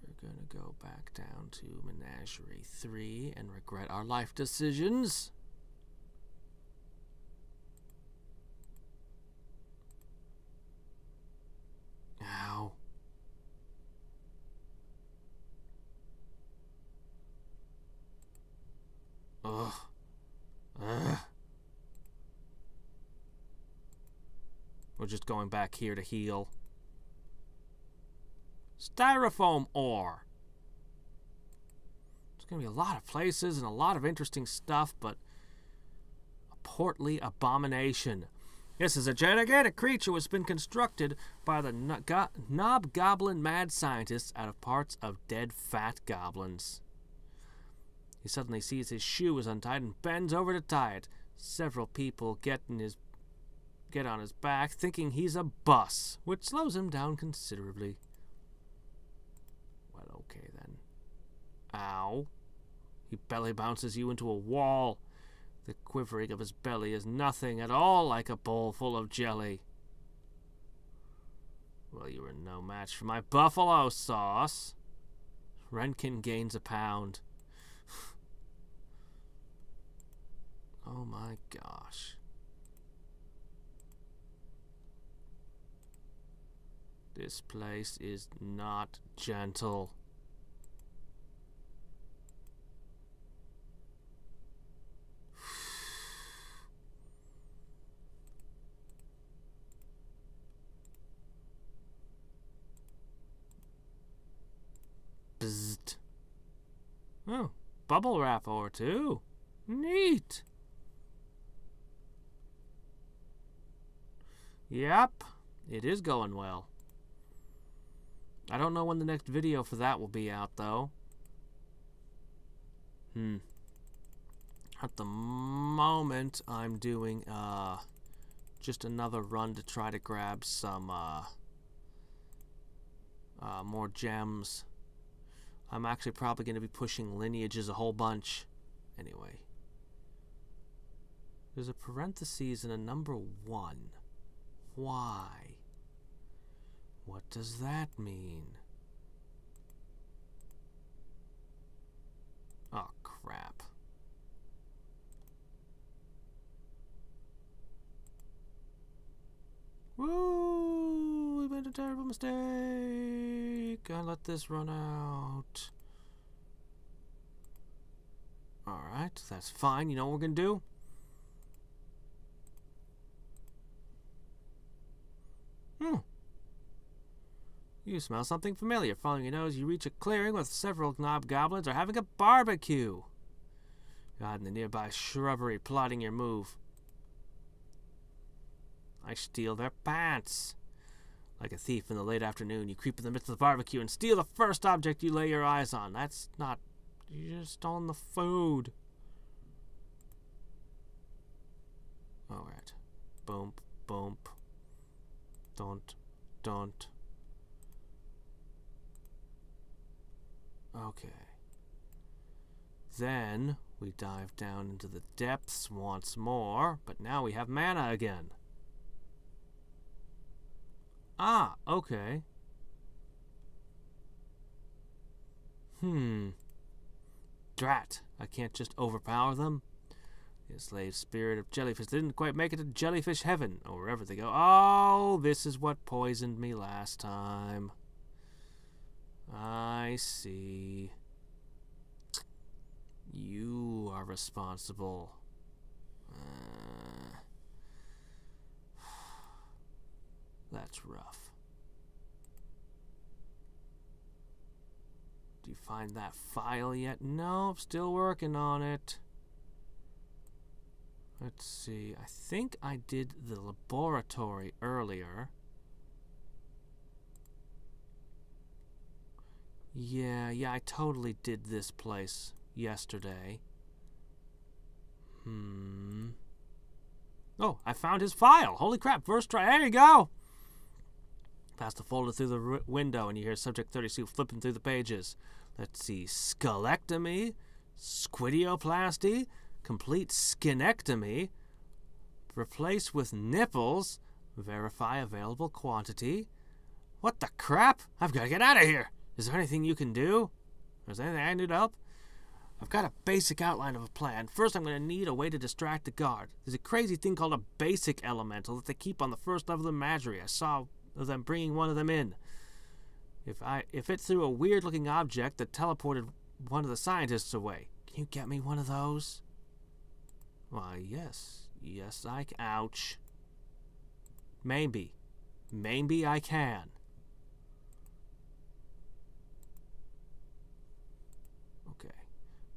We're gonna go back down to Menagerie 3 and regret our life decisions. Ow. Ugh. Ugh. We're just going back here to heal. Styrofoam ore. There's going to be a lot of places and a lot of interesting stuff, but a portly abomination. This is a gigantic creature which has been constructed by the knob goblin mad scientists out of parts of dead fat goblins. He suddenly sees his shoe is untied and bends over to tie it. Several people get on his back, thinking he's a bus, which slows him down considerably. Well, okay then. Ow. He belly bounces you into a wall. The quivering of his belly is nothing at all like a bowl full of jelly. Well, you were no match for my buffalo sauce. Renkin gains a pound. Oh my gosh. This place is not gentle. Bzzzt. Oh, bubble wrap or two. Neat. Yep, it is going well. I don't know when the next video for that will be out, though. At the moment, I'm doing, just another run to try to grab some, more gems. I'm actually probably going to be pushing lineages a whole bunch. Anyway. There's a parentheses and a number 1. Why? What does that mean? Oh, crap. Woo! We made a terrible mistake. I let this run out. Alright, that's fine. You know what we're gonna do? You smell something familiar. Following your nose, you reach a clearing with several goblins are having a barbecue. You hide in the nearby shrubbery, plotting your move. I steal their pants. Like a thief in the late afternoon, you creep in the midst of the barbecue and steal the first object you lay your eyes on. That's not... You just stole the food. Alright. Boom, boom. Don't. Okay. Then we dive down into the depths once more, but now we have mana again. Ah, okay. Drat, I can't just overpower them. The enslaved spirit of jellyfish didn't quite make it to jellyfish heaven, or wherever they go. Oh, this is what poisoned me last time. I see. You are responsible. That's rough. Do you find that file yet? Nope, still working on it. Let's see. I think I did the laboratory earlier. Yeah, I totally did this place yesterday. Oh, I found his file. Holy crap, first try. There you go. Pass the folder through the window and you hear Subject 32 flipping through the pages. Let's see. Skulectomy, squidioplasty, complete skinectomy, replace with nipples, verify available quantity. What the crap? I've got to get out of here. Is there anything you can do? Is there anything I can do to help? I've got a basic outline of a plan. First, I'm going to need a way to distract the guard. There's a crazy thing called a basic elemental that they keep on the first level of the Menagerie. I saw them bringing one of them in. If it threw a weird-looking object that teleported one of the scientists away. Can you get me one of those? Why, yes. Yes, I can. Ouch. Maybe. Maybe I can.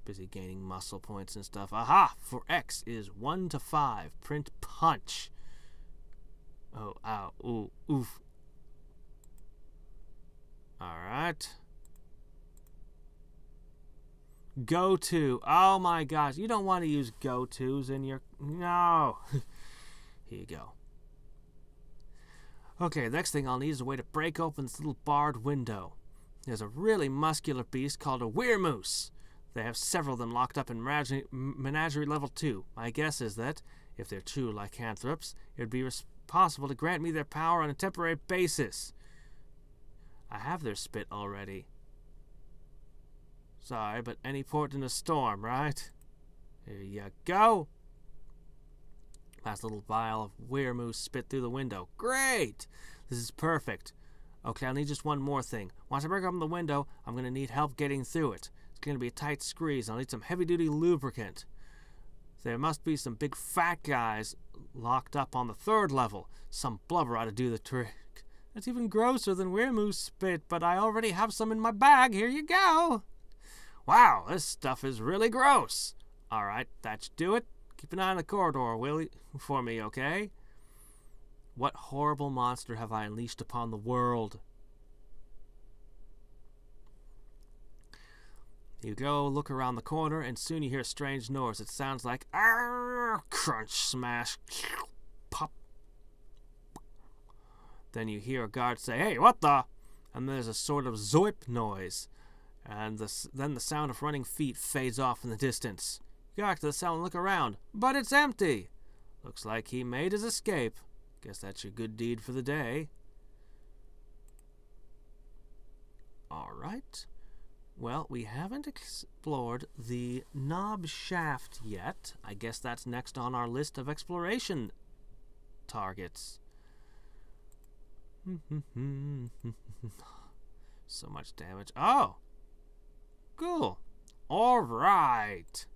Busy gaining muscle points and stuff. Aha! For X is 1 to 5. Print punch. Oh, ow, ooh, oof. Alright. Go to. Oh my gosh. You don't want to use go-tos in your... No. Here you go. Okay, next thing I'll need is a way to break open this little barred window. There's a really muscular beast called a weirmoose. They have several of them locked up in Menagerie Level 2. My guess is that, if they're true lycanthropes, it would be possible to grant me their power on a temporary basis. I have their spit already. Sorry, but any port in a storm, right? Here you go. Last little vial of weirmoose spit through the window. Great! This is perfect. Okay, I'll need just one more thing. Once I break open the window, I'm going to need help getting through it. It's going to be a tight squeeze. I'll need some heavy-duty lubricant. There must be some big fat guys locked up on the 3rd level. Some blubber ought to do the trick. That's even grosser than weirmoose spit, but I already have some in my bag. Here you go. Wow, this stuff is really gross. All right, that should do it. Keep an eye on the corridor, will you, for me, okay? What horrible monster have I unleashed upon the world? You go look around the corner, and soon you hear a strange noise. It sounds like crunch, smash, pop. Then you hear a guard say, "Hey, what the?" And there's a sort of zoip noise. And then the sound of running feet fades off in the distance. You go back to the cell and look around, but it's empty. Looks like he made his escape. Guess that's your good deed for the day. All right. Well, we haven't explored the knob shaft yet. I guess that's next on our list of exploration targets. So much damage. Oh! Cool. All right.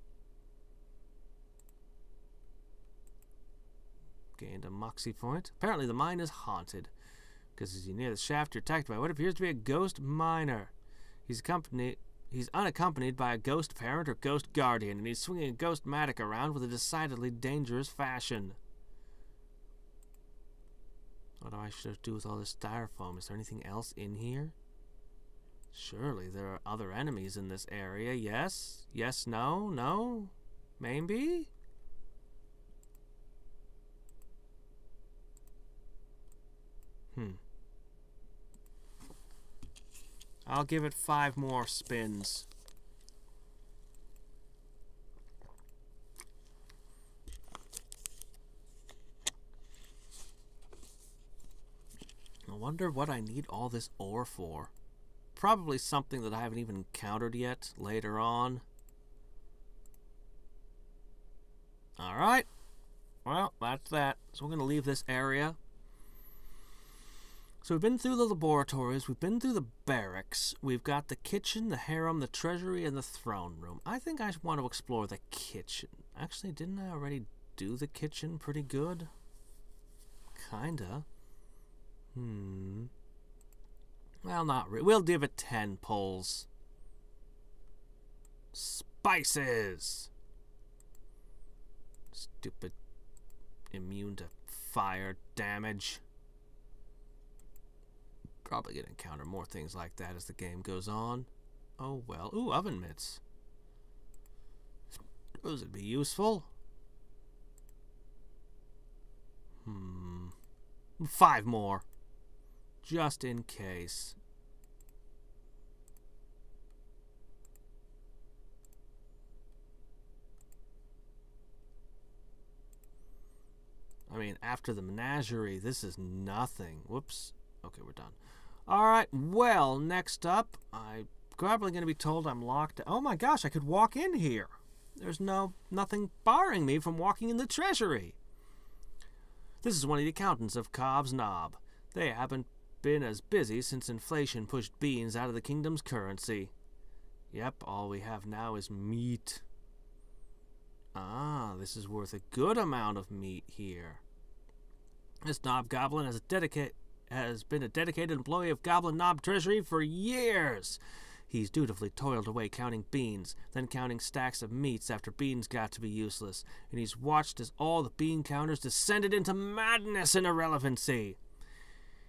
Gained a moxie point. Apparently the mine is haunted. Because as you near the shaft, you're attacked by what appears to be a ghost miner. He's unaccompanied by a ghost parent or ghost guardian, and he's swinging a ghost mattock around with a decidedly dangerous fashion. What do I should do with all this styrofoam? Is there anything else in here? Surely there are other enemies in this area. Yes? Yes, no? No? Maybe? I'll give it 5 more spins. I wonder what I need all this ore for. Probably something that I haven't even encountered yet later on. Alright. Well, that's that. So we're going to leave this area. So we've been through the laboratories, we've been through the barracks, we've got the kitchen, the harem, the treasury, and the throne room. I think I want to explore the kitchen. Actually, didn't I already do the kitchen pretty good? Kinda. Well, not really. We'll give it 10 pulls. Spices! Stupid. Immune to fire damage. Probably gonna encounter more things like that as the game goes on. Oh well. Ooh, oven mitts. Those would be useful. 5 more. Just in case. I mean, after the menagerie, this is nothing. Whoops. Okay, we're done. Alright, well, next up, I'm probably going to be told I'm locked. Oh my gosh, I could walk in here. There's nothing barring me from walking in the treasury. This is one of the accountants of Cobb's Knob. They haven't been as busy since inflation pushed beans out of the kingdom's currency. Yep, all we have now is meat. Ah, this is worth a good amount of meat here. This Knob Goblin has been a dedicated employee of Goblin Knob Treasury for years. He's dutifully toiled away counting beans, then counting stacks of meats after beans got to be useless, and he's watched as all the bean counters descended into madness and irrelevancy.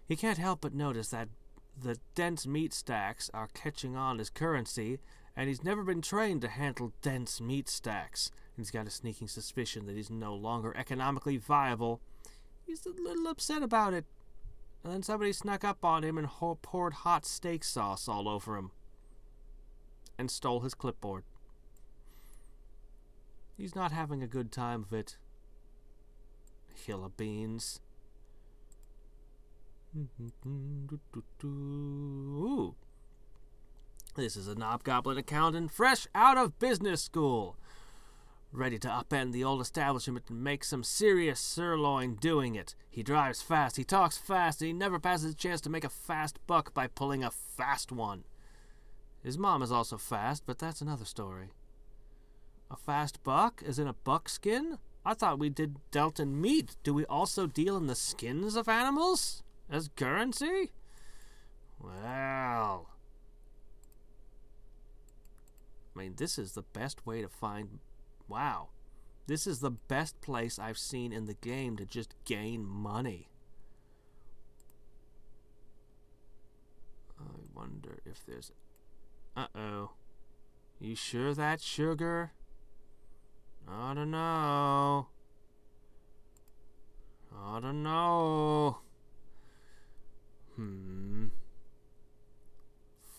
He can't help but notice that the dense meat stacks are catching on as currency, and he's never been trained to handle dense meat stacks. And he's got a sneaking suspicion that he's no longer economically viable. He's a little upset about it. And then somebody snuck up on him and poured hot steak sauce all over him. And stole his clipboard. He's not having a good time of it. Hill of beans. Ooh. This is a Knob Goblin accountant fresh out of business school. Ready to upend the old establishment and make some serious sirloin doing it. He drives fast, he talks fast, and he never passes a chance to make a fast buck by pulling a fast one. His mom is also fast, but that's another story. A fast buck? As in a buckskin? I thought we dealt in meat. Do we also deal in the skins of animals? As currency? Well... I mean, this is the best way to find... Wow. This is the best place I've seen in the game to just gain money. I wonder if there's... Uh-oh. You sure that's sugar? I don't know. I don't know.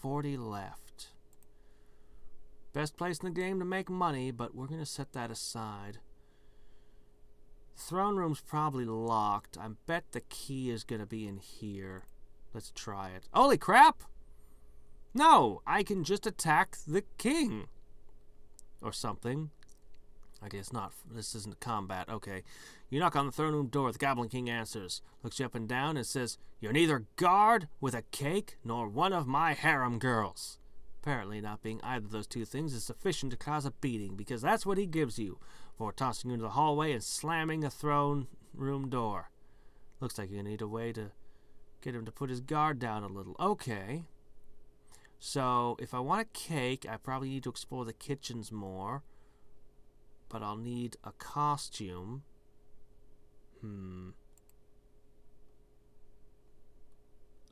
40 left. Best place in the game to make money, but we're going to set that aside. Throne room's probably locked. I bet the key is going to be in here. Let's try it. Holy crap! No! I can just attack the king. Or something. I guess not. This isn't combat. Okay. You knock on the throne room door. The Goblin King answers. Looks you up and down and says, "You're neither guard with a cake nor one of my harem girls." Apparently not being either of those two things is sufficient to cause a beating, because that's what he gives you for tossing you into the hallway and slamming the throne room door. Looks like you need a way to Get him to put his guard down a little. Okay. So, if I want a cake, I probably need to explore the kitchens more. But I'll need a costume.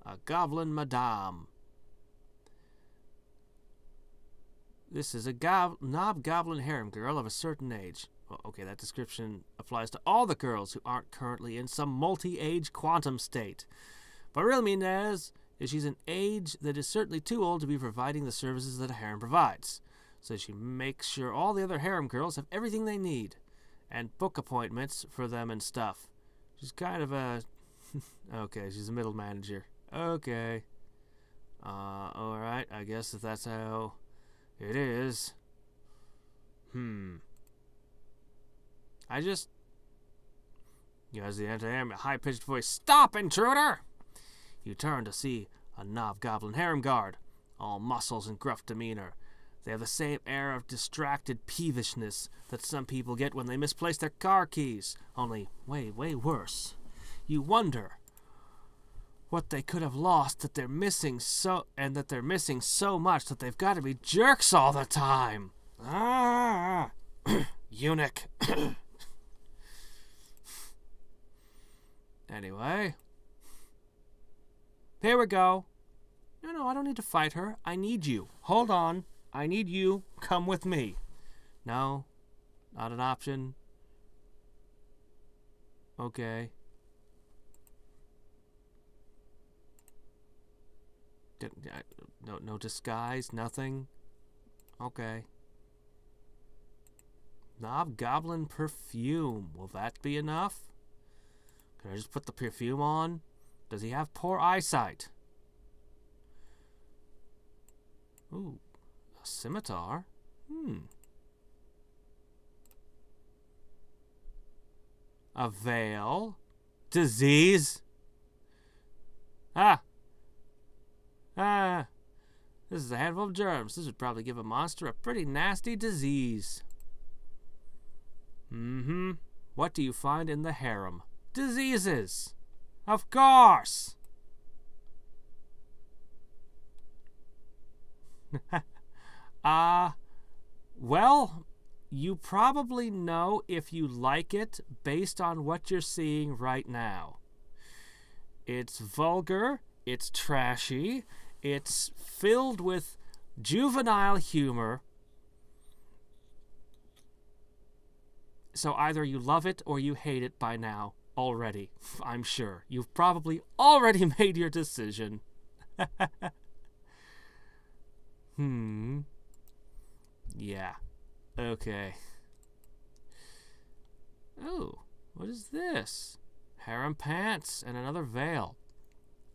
A goblin madame. This is a knob goblin harem girl of a certain age. Well, okay, that description applies to all the girls who aren't currently in some multi-age quantum state. What I really mean is she's an age that is certainly too old to be providing the services that a harem provides. So she makes sure all the other harem girls have everything they need. And book appointments for them and stuff. She's kind of a... okay, she's a middle manager. Okay. Alright, I guess if that's how it is. I just... You as the anti-harem, a high-pitched voice. Stop, intruder! You turn to see a knob goblin harem guard, all muscles and gruff demeanor. They have the same air of distracted peevishness that some people get when they misplace their car keys, only way, way worse. You wonder what they could have lost that they're missing so much that they've got to be jerks all the time. Ah, eunuch. Anyway, here we go. No, I don't need to fight her. I need you. Hold on. I need you. Come with me. No, not an option. Okay. No disguise, nothing. Okay. Knob goblin perfume. Will that be enough? Can I just put the perfume on? Does he have poor eyesight? Ooh, a scimitar. A veil. Disease. This is a handful of germs. This would probably give a monster a pretty nasty disease. What do you find in the harem? Diseases. Of course. Well, you probably know if you like it based on what you're seeing right now. It's vulgar, it's trashy, it's filled with juvenile humor. So either you love it or you hate it by now already, I'm sure. You've probably already made your decision. Yeah. Okay. Oh, what is this? Harem pants and another veil.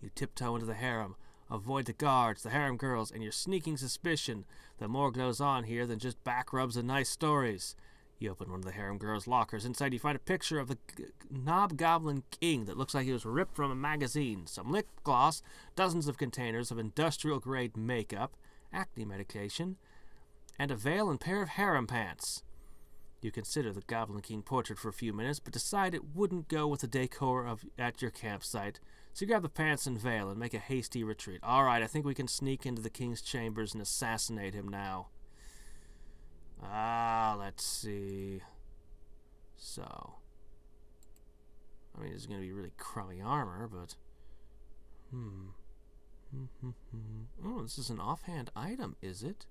You tiptoe into the harem. Avoid the guards, the harem girls, and your sneaking suspicion that more goes on here than just back rubs and nice stories. You open one of the harem girls' lockers. Inside you find a picture of the knob goblin king that looks like he was ripped from a magazine. Some lip gloss, dozens of containers of industrial-grade makeup, acne medication, and a veil and pair of harem pants. You consider the Goblin King portrait for a few minutes, but decide it wouldn't go with the decor at your campsite. So you grab the pants and veil and make a hasty retreat. Alright, I think we can sneak into the king's chambers and assassinate him now. Let's see. So, I mean, it's going to be really crummy armor, but... Oh, this is an offhand item, is it?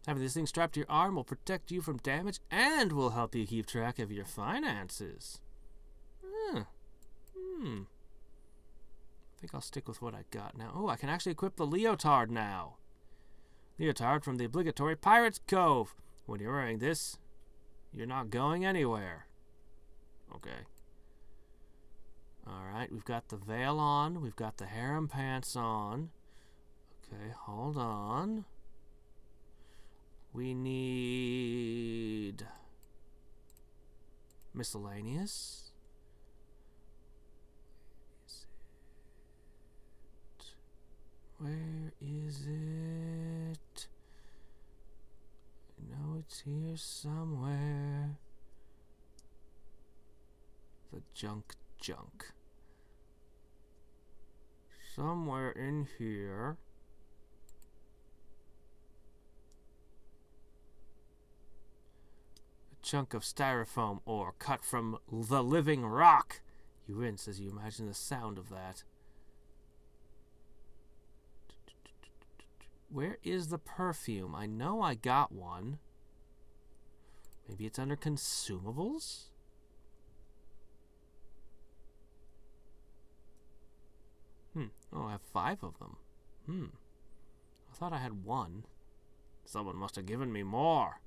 Having this thing strapped to your arm will protect you from damage and will help you keep track of your finances. I think I'll stick with what I got now. Oh, I can actually equip the leotard now. Leotard from the obligatory Pirate's Cove. When you're wearing this, you're not going anywhere. Okay. Alright, we've got the veil on. We've got the harem pants on. Okay, hold on. We need miscellaneous. Where is it? I know it's here somewhere. The junk. somewhere in here. A chunk of styrofoam ore cut from the living rock. You wince as you imagine the sound of that. Where is the perfume? I know I got one. Maybe it's under consumables? Oh, I have 5 of them. I thought I had 1. Someone must have given me more.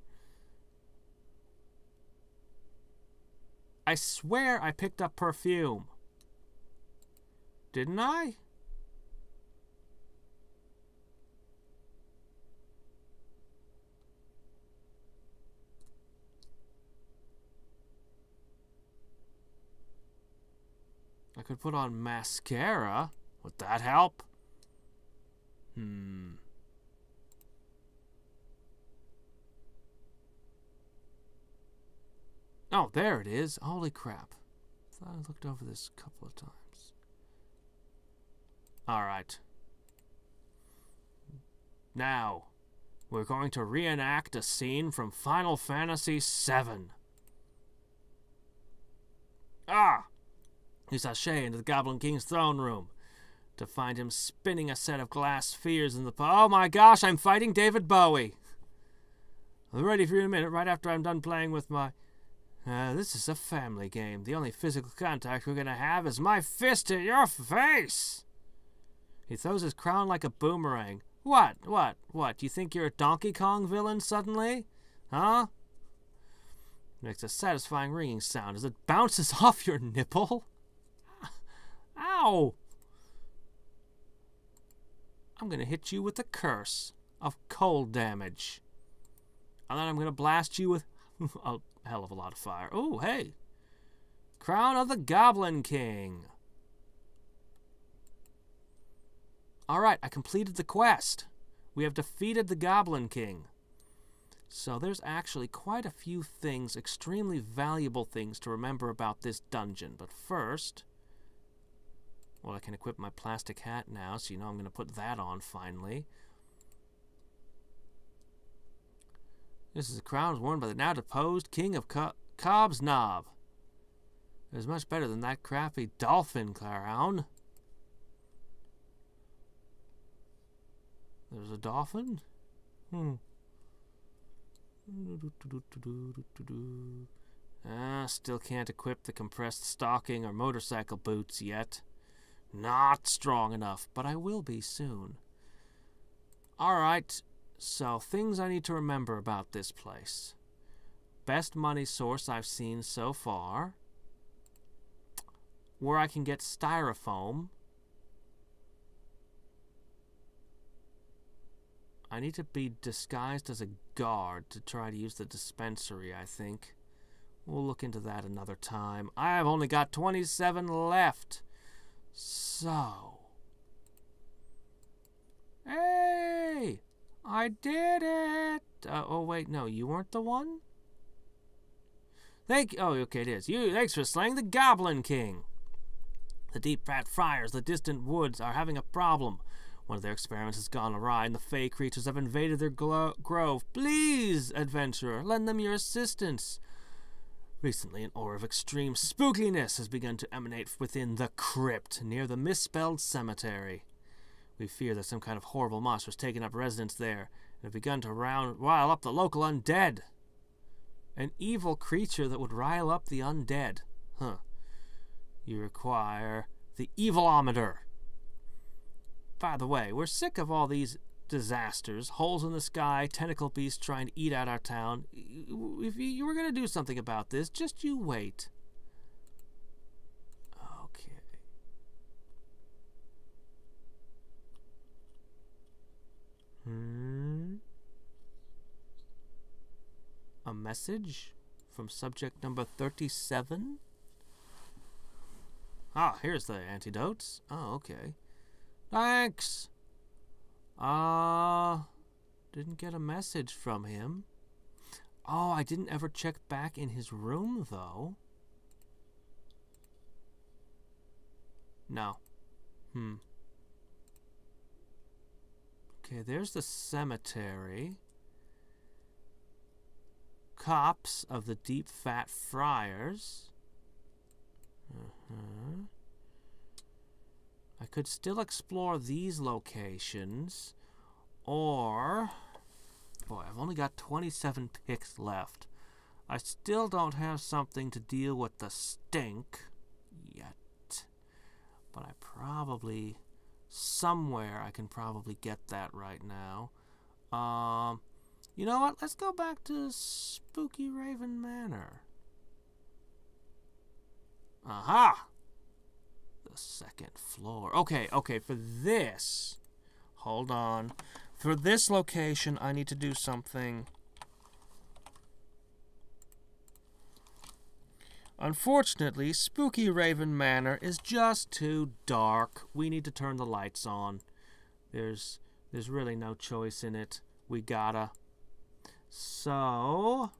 I swear I picked up perfume. Didn't I? I could put on mascara. Would that help? Oh, there it is. Holy crap. I thought I looked over this a couple of times. Alright. Now, we're going to reenact a scene from Final Fantasy VII. We sashay into the Goblin King's throne room to find him spinning a set of glass spheres in the... Oh my gosh, I'm fighting David Bowie. I'll be ready for you in a minute, right after I'm done playing with my... this is a family game. The only physical contact we're going to have is my fist in your face. He throws his crown like a boomerang. What? You think you're a Donkey Kong villain suddenly? Huh? Makes a satisfying ringing sound as it bounces off your nipple. Ow! I'm going to hit you with a curse of cold damage. And then I'm going to blast you with a hell of a lot of fire. Oh, hey. Crown of the Goblin King. Alright, I completed the quest. We have defeated the Goblin King. So there's actually quite a few things, extremely valuable things to remember about this dungeon. But first... Well, I can equip my plastic hat now, so you know I'm going to put that on finally. This is a crown worn by the now deposed King of Cobb's Knob. It is much better than that crappy dolphin crown. There's a dolphin? Still can't equip the compressed stocking or motorcycle boots yet. Not strong enough, but I will be soon. Alright, so things I need to remember about this place. Best money source I've seen so far. Where I can get styrofoam. I need to be disguised as a guard to try to use the dispensary, I think. We'll look into that another time. I've only got 27 left. So... Hey! I did it! Oh, wait, no, you weren't the one? Oh, okay, it is. Thanks for slaying the Goblin King. The deep fat friars, the distant woods, are having a problem. One of their experiments has gone awry, and the fey creatures have invaded their grove. Please, adventurer, lend them your assistance. Recently, an aura of extreme spookiness has begun to emanate within the crypt near the misspelled cemetery. We fear that some kind of horrible monster has taken up residence there and have begun to rile up the local undead. An evil creature that would rile up the undead. You require the evilometer. By the way, we're sick of all these disasters, holes in the sky, tentacle beasts trying to eat out our town. If you were going to do something about this, just you wait. Okay. A message from subject number 37? Ah, here's the antidotes. Oh, okay. Thanks! Didn't get a message from him. Oh, I didn't ever check back in his room, though. No. Okay, there's the cemetery. Copse of the Deep Fat Friars. I could still explore these locations, or... Boy, I've only got 27 picks left. I still don't have something to deal with the stink yet. But I probably... Somewhere I can probably get that right now. You know what? Let's go back to Spooky Raven Manor. Aha! The second floor. Okay, for this... Hold on. For this location, I need to do something. Unfortunately, Spooky Raven Manor is just too dark. We need to turn the lights on. There's really no choice in it. We gotta. So...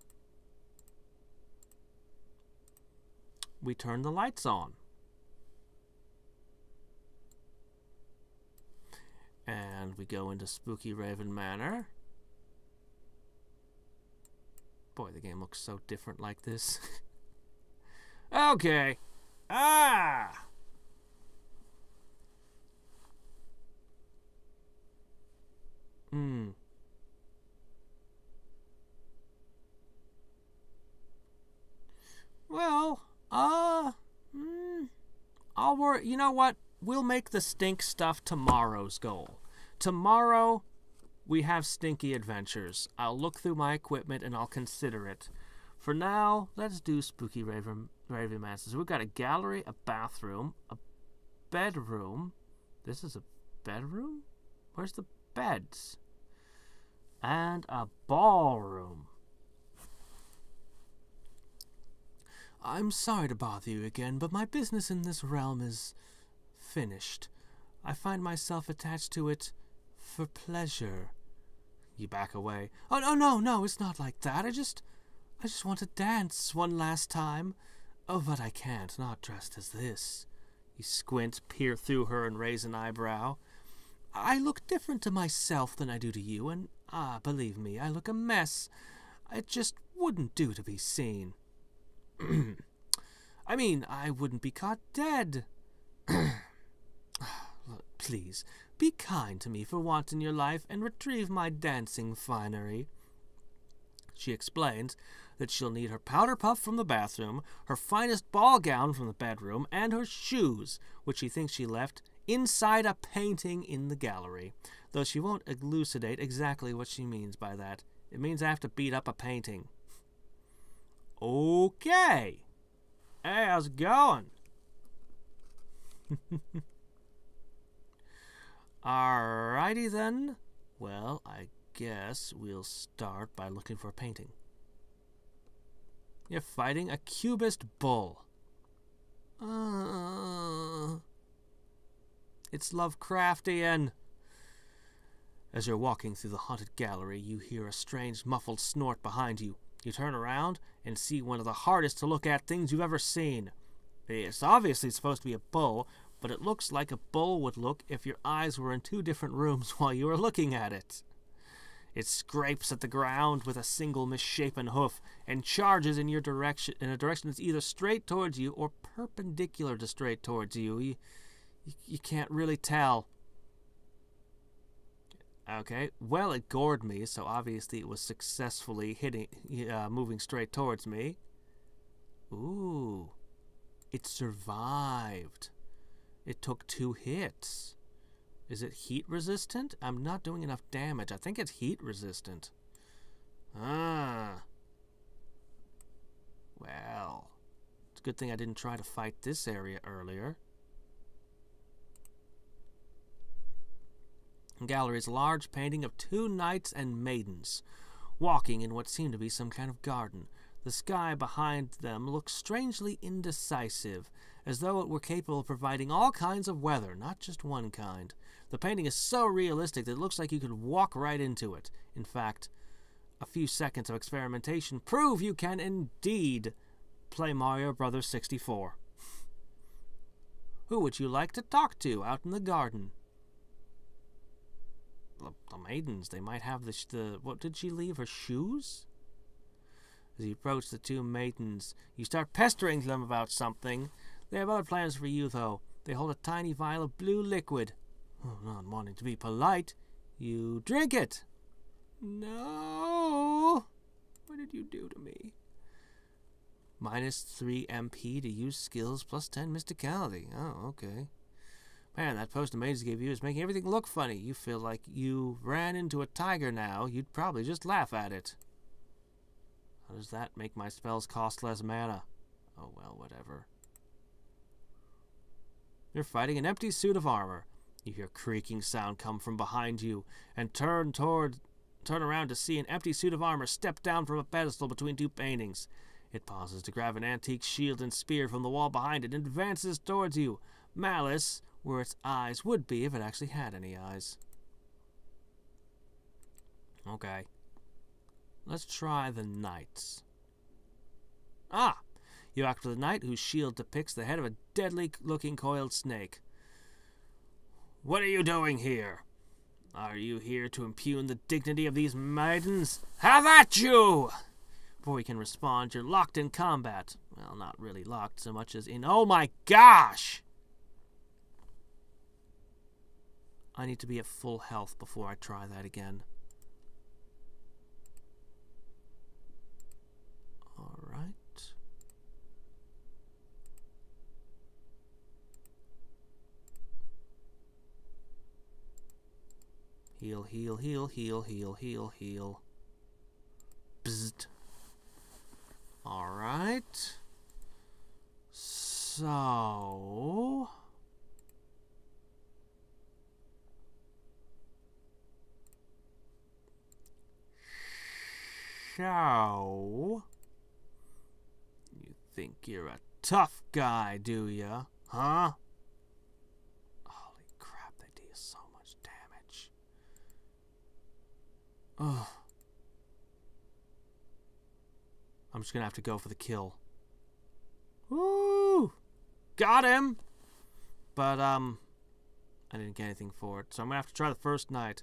we turn the lights on. And we go into Spooky Raven Manor. Boy, the game looks so different like this. Okay. Ah! Well, I'll worry. You know what? We'll make the stink stuff tomorrow's goal. Tomorrow, we have stinky adventures. I'll look through my equipment and I'll consider it. For now, let's do Spooky Raven Masters. We've got a gallery, a bathroom, a bedroom. This is a bedroom? Where's the beds? And a ballroom. I'm sorry to bother you again, but my business in this realm is finished. I find myself attached to it for pleasure. You back away. Oh, no, it's not like that. I just want to dance one last time. Oh, but I can't, not dressed as this. You squint, peer through her, and raise an eyebrow. I look different to myself than I do to you, and, believe me, I look a mess. It just wouldn't do to be seen. I mean, I wouldn't be caught dead. Please, be kind to me for once in your life and retrieve my dancing finery. She explains that she'll need her powder puff from the bathroom, her finest ball gown from the bedroom, and her shoes, which she thinks she left inside a painting in the gallery, though she won't elucidate exactly what she means by that. It means I have to beat up a painting. Okay. Hey, how's it going? Alrighty then. Well, I guess we'll start by looking for a painting. You're fighting a cubist bull. It's Lovecraftian. As you're walking through the haunted gallery, you hear a strange muffled snort behind you. You turn around and see one of the hardest to look at things you've ever seen. It's obviously supposed to be a bull, but it looks like a bull would look if your eyes were in two different rooms while you were looking at it. It scrapes at the ground with a single misshapen hoof and charges in a direction that's either straight towards you or perpendicular to straight towards you. You can't really tell. Okay, well, it gored me, so obviously it was successfully moving straight towards me. Ooh, it survived. It took 2 hits. Is it heat resistant? I'm not doing enough damage. I think it's heat resistant. Well, it's a good thing I didn't try to fight this area earlier. Gallery's large painting of 2 knights and maidens, walking in what seemed to be some kind of garden. The sky behind them looks strangely indecisive, as though it were capable of providing all kinds of weather, not just one kind. The painting is so realistic that it looks like you could walk right into it. In fact, a few seconds of experimentation prove you can indeed play Mario Bros. 64. Who would you like to talk to out in the garden? the maidens, they might have the... What did she leave? Her shoes? As you approach the two maidens, you start pestering them about something. They have other plans for you, though. They hold a tiny vial of blue liquid. Oh, not wanting to be polite, you drink it. No! What did you do to me? -3 MP to use skills, plus 10 mysticality. Oh, okay. Man, that potion the maidens gave you is making everything look funny. You feel like you ran into a tiger now. You'd probably just laugh at it. How does that make my spells cost less mana? Oh, well, whatever. You're fighting an empty suit of armor. You hear a creaking sound come from behind you, and turn around to see an empty suit of armor step down from a pedestal between two paintings. It pauses to grab an antique shield and spear from the wall behind it and advances towards you. Malice, where its eyes would be if it actually had any eyes. Okay. Let's try the knights. Ah! You act with a knight whose shield depicts the head of a deadly-looking coiled snake. What are you doing here? Are you here to impugn the dignity of these maidens? Have at you! Before you can respond, you're locked in combat. Well, not really locked so much as in, oh my gosh! I need to be at full health before I try that again. Alright. Heal, heal, heal, heal, heal, heal, heal. Bzzzt. Alright. So... You think you're a tough guy, do ya? Huh? Holy crap, they deal so much damage. Ugh. I'm just gonna have to go for the kill. Woo! Got him! But, I didn't get anything for it, so I'm gonna have to try the first night.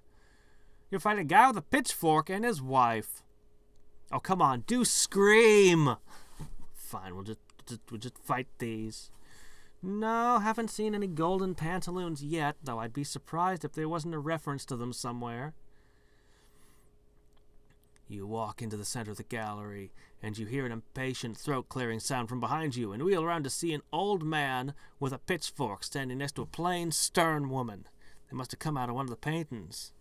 You're fighting a guy with a pitchfork and his wife. Oh, come on, do scream! Fine, we'll just fight these. No, haven't seen any golden pantaloons yet, though I'd be surprised if there wasn't a reference to them somewhere. You walk into the center of the gallery, and you hear an impatient throat-clearing sound from behind you, and wheel around to see an old man with a pitchfork standing next to a plain, stern woman. They must have come out of one of the paintings.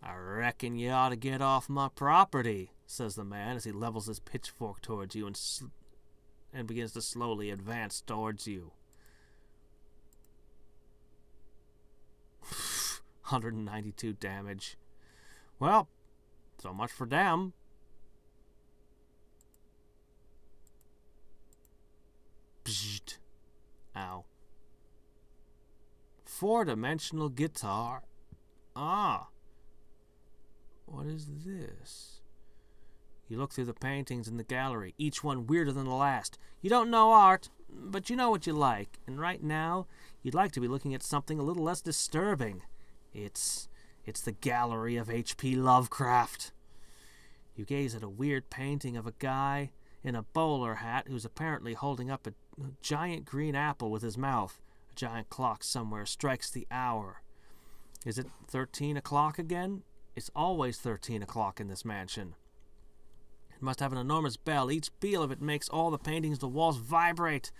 I reckon you ought to get off my property, says the man as he levels his pitchfork towards you and begins to slowly advance towards you. 192 damage. Well, so much for them. Psst. Ow. 4-dimensional guitar. Ah. What is this? You look through the paintings in the gallery, each one weirder than the last. You don't know art, but you know what you like. And right now, you'd like to be looking at something a little less disturbing. It's the gallery of H.P. Lovecraft. You gaze at a weird painting of a guy in a bowler hat who's apparently holding up a giant green apple with his mouth. A giant clock somewhere strikes the hour. Is it 13 o'clock again? It's always 13 o'clock in this mansion. It must have an enormous bell. Each peal of it makes all the paintings, the walls vibrate,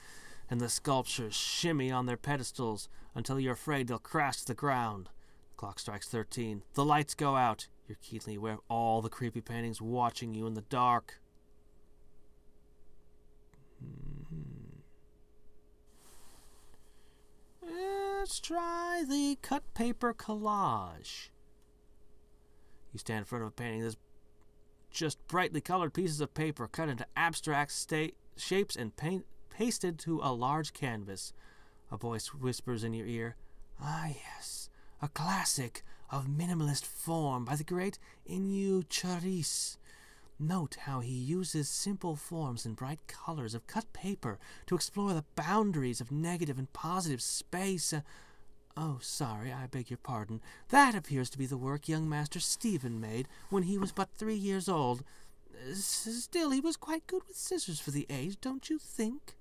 and the sculptures shimmy on their pedestals until you're afraid they'll crash to the ground. The clock strikes 13. The lights go out. You're keenly aware of all the creepy paintings watching you in the dark. Let's try the cut paper collage. You stand in front of a painting that's just brightly colored pieces of paper cut into abstract shapes and pasted to a large canvas. A voice whispers in your ear, "Ah, yes, a classic of minimalist form by the great Hadriex. Note how he uses simple forms and bright colors of cut paper to explore the boundaries of negative and positive space. Oh, sorry, I beg your pardon. That appears to be the work young Master Stephen made when he was but 3 years old. Still, he was quite good with scissors for the age, don't you think?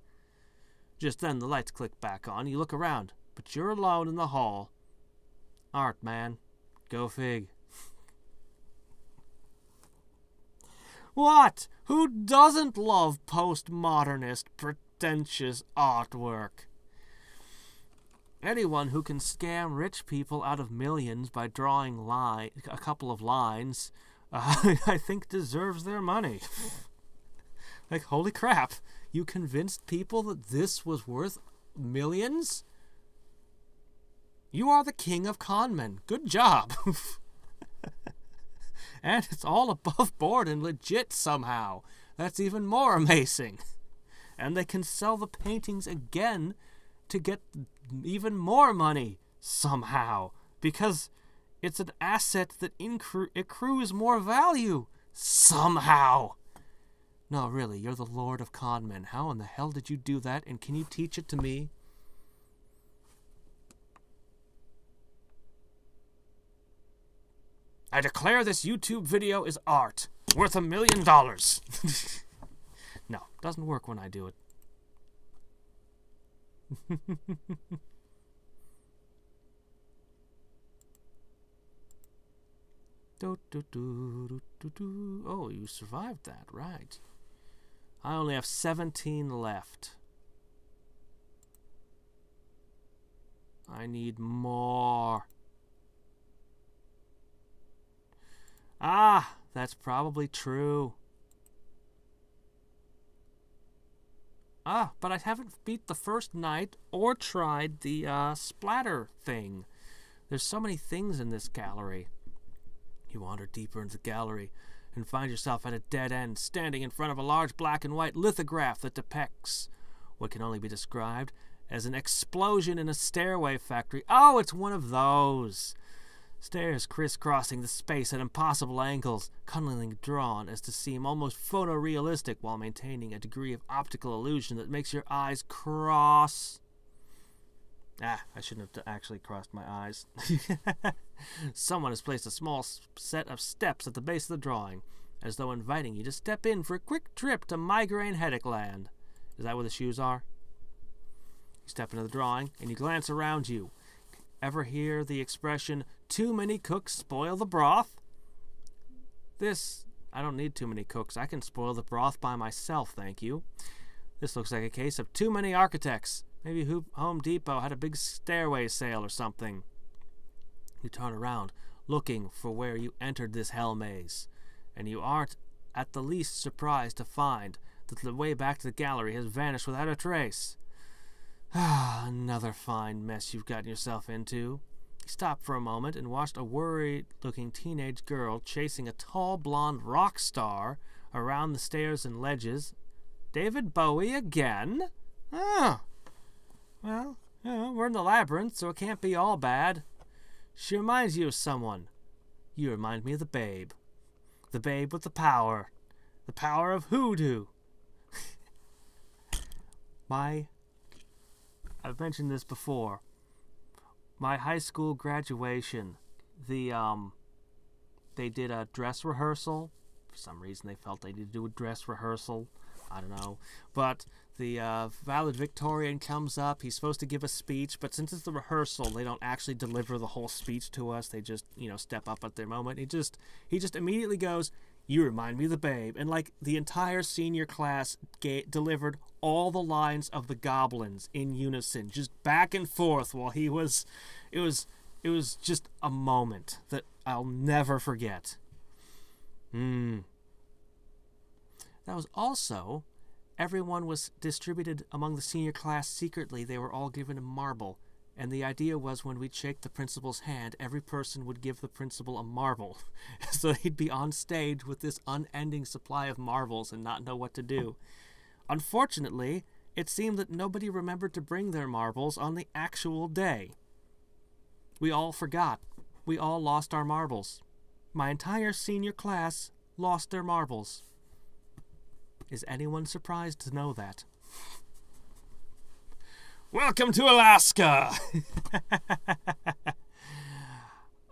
Just then the lights click back on. You look around, but you're alone in the hall. Art, man. Go fig. What? Who doesn't love postmodernist, pretentious artwork? Anyone who can scam rich people out of millions by drawing a couple of lines, I think deserves their money. Like, holy crap, you convinced people that this was worth millions? You are the king of conmen. Good job. And it's all above board and legit somehow. That's even more amazing. And they can sell the paintings again to get even more money somehow, because it's an asset that accrues more value somehow. No, really, you're the Lord of Conmen. How in the hell did you do that, and can you teach it to me? I declare this YouTube video is art, worth $1 million. No, doesn't work when I do it. Oh, you survived that, right. I only have 17 left. I need more. Ah, that's probably true. Ah, but I haven't beat the first night or tried the splatter thing. There's so many things in this gallery. You wander deeper into the gallery and find yourself at a dead end, standing in front of a large black and white lithograph that depicts what can only be described as an explosion in a stairway factory. Oh, it's one of those. Stairs crisscrossing the space at impossible angles, cunningly drawn as to seem almost photorealistic while maintaining a degree of optical illusion that makes your eyes cross. Ah, I shouldn't have actually crossed my eyes. Someone has placed a small set of steps at the base of the drawing, as though inviting you to step in for a quick trip to migraine headache land. Is that where the shoes are? You step into the drawing, and you glance around you. Ever hear the expression, too many cooks spoil the broth? I don't need too many cooks. I can spoil the broth by myself, thank you. This looks like a case of too many architects. Maybe Home Depot had a big stairway sale or something. You turn around, looking for where you entered this hell maze, and you aren't at the least surprised to find that the way back to the gallery has vanished without a trace. Ah, another fine mess you've gotten yourself into. He stopped for a moment and watched a worried-looking teenage girl chasing a tall blonde rock star around the stairs and ledges. David Bowie again? Ah. Well, we're in the labyrinth, so it can't be all bad. She reminds you of someone. You remind me of the babe. The babe with the power. The power of hoodoo. I've mentioned this before. My high school graduation, they did a dress rehearsal. For some reason, they felt they needed to do a dress rehearsal. I don't know. But the valedictorian comes up. He's supposed to give a speech, but since it's the rehearsal, they don't actually deliver the whole speech to us. They just, step up at their moment. He just immediately goes, "You remind me of the babe." And like the entire senior class delivered all the lines of the Goblins in unison, just back and forth while he was. It was just a moment that I'll never forget. That was also, everyone was distributed among the senior class secretly. They were all given a marble. And the idea was when we'd shake the principal's hand, every person would give the principal a marble. So he'd be on stage with this unending supply of marbles and not know what to do. Unfortunately, it seemed that nobody remembered to bring their marbles on the actual day. We all forgot. We all lost our marbles. My entire senior class lost their marbles. Is anyone surprised to know that? Welcome to Alaska!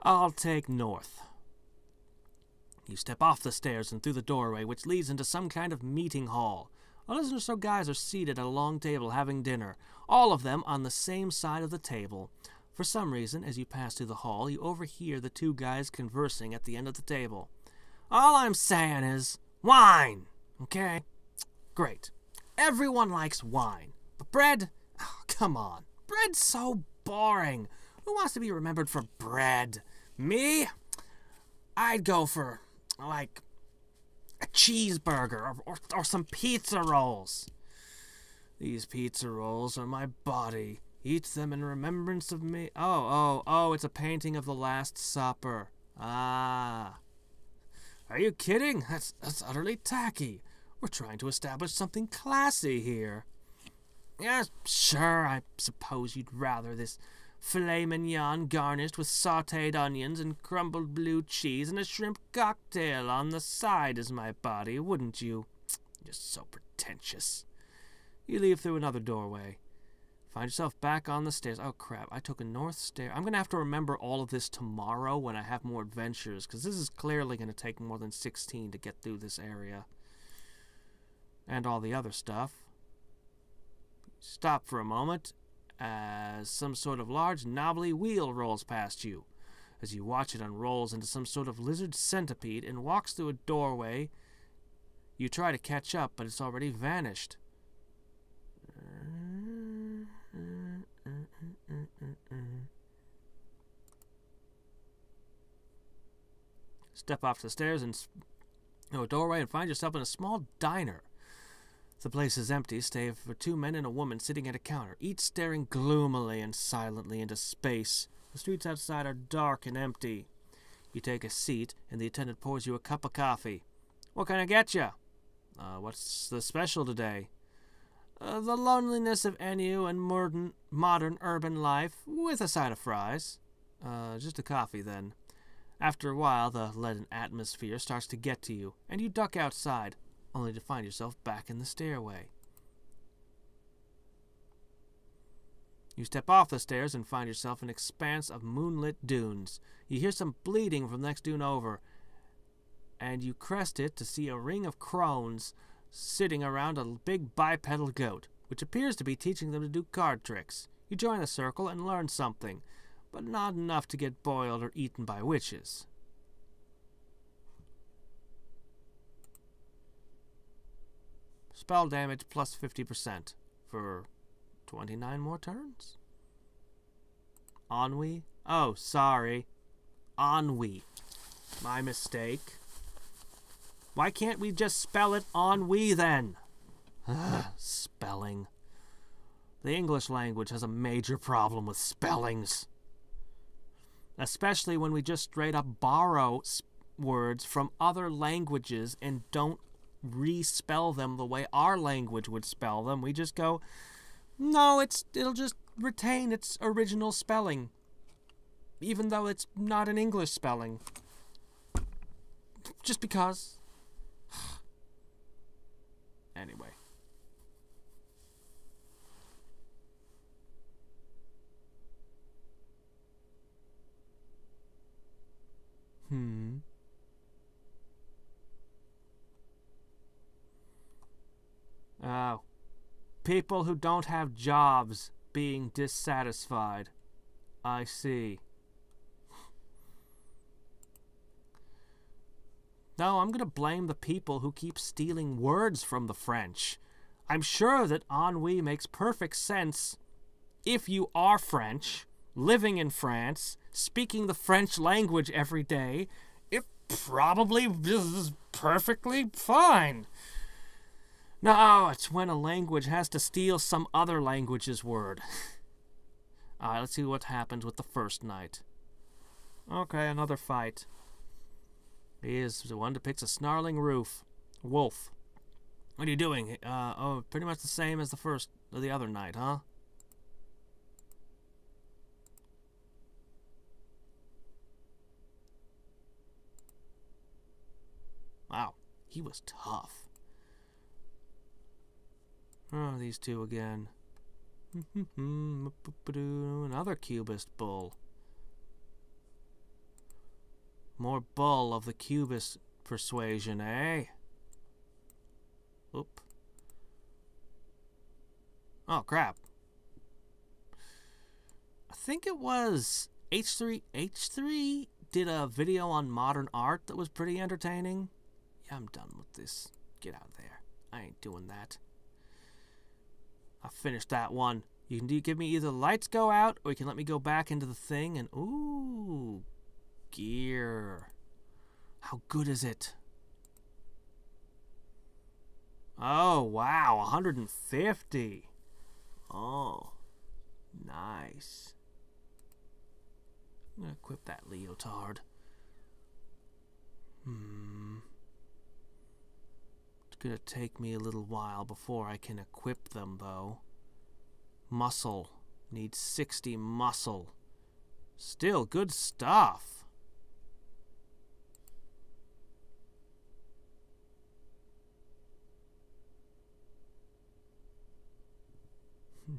I'll take north. You step off the stairs and through the doorway, which leads into some kind of meeting hall. A dozen or so guys are seated at a long table having dinner, all of them on the same side of the table. For some reason, as you pass through the hall, you overhear the two guys conversing at the end of the table. All I'm saying is, wine! Okay? Great. Everyone likes wine. But bread? Oh, come on. Bread's so boring. Who wants to be remembered for bread? Me? I'd go for, like, a cheeseburger or some pizza rolls. These pizza rolls are my body. Eat them in remembrance of me. Oh, it's a painting of the Last Supper. Ah. Are you kidding? That's utterly tacky. We're trying to establish something classy here. Yeah, sure, I suppose you'd rather this filet mignon garnished with sautéed onions and crumbled blue cheese and a shrimp cocktail on the side as my body, wouldn't you? Just so pretentious. You leave through another doorway. Find yourself back on the stairs. Oh, crap, I took a north stair. I'm going to have to remember all of this tomorrow when I have more adventures, because this is clearly going to take more than 16 to get through this area. And all the other stuff. Stop for a moment as some sort of large knobbly wheel rolls past you. As you watch it unrolls into some sort of lizard centipede and walks through a doorway, you try to catch up, but it's already vanished. Step off the stairs and a doorway and find yourself in a small diner. The place is empty, save for two men and a woman sitting at a counter, each staring gloomily and silently into space. The streets outside are dark and empty. You take a seat, and the attendant pours you a cup of coffee. What can I get you? What's the special today? The loneliness of ennui and modern urban life, with a side of fries. Just a coffee, then. After a while, the leaden atmosphere starts to get to you, and you duck outside, only to find yourself back in the stairway. You step off the stairs and find yourself in an expanse of moonlit dunes. You hear some bleating from the next dune over, and you crest it to see a ring of crones sitting around a big bipedal goat, which appears to be teaching them to do card tricks. You join the circle and learn something, but not enough to get boiled or eaten by witches. Spell damage plus 50% for 29 more turns? Ennui? Oh, sorry. Ennui. My mistake. Why can't we just spell it ennui then? Spelling. The English language has a major problem with spellings. Especially when we just straight up borrow words from other languages and don't respell them the way our language would spell them. We just go, no, it'll just retain its original spelling, even though it's not an English spelling. Just because. Anyway. Oh. People who don't have jobs being dissatisfied. I see. No, I'm going to blame the people who keep stealing words from the French. I'm sure that ennui makes perfect sense if you are French, living in France, speaking the French language every day. It probably is perfectly fine. No, it's when a language has to steal some other language's word. Alright, let's see what happens with the first knight. Okay, another fight. He is the one that picks a snarling wolf. What are you doing? Pretty much the same as the other knight, huh? Wow, he was tough. Oh, these two again. Another cubist bull. More bull of the cubist persuasion, eh? Oop. Oh, crap. I think it was H3 did a video on modern art that was pretty entertaining. Yeah, I'm done with this. Get out of there. I ain't doing that. I finished that one. You can give me either lights go out or you can let me go back into the thing and ooh, gear. How good is it? Oh, wow, 150. Oh, nice. I'm gonna equip that leotard. It's gonna take me a little while before I can equip them, though. Muscle. Needs 60 muscle. Still good stuff.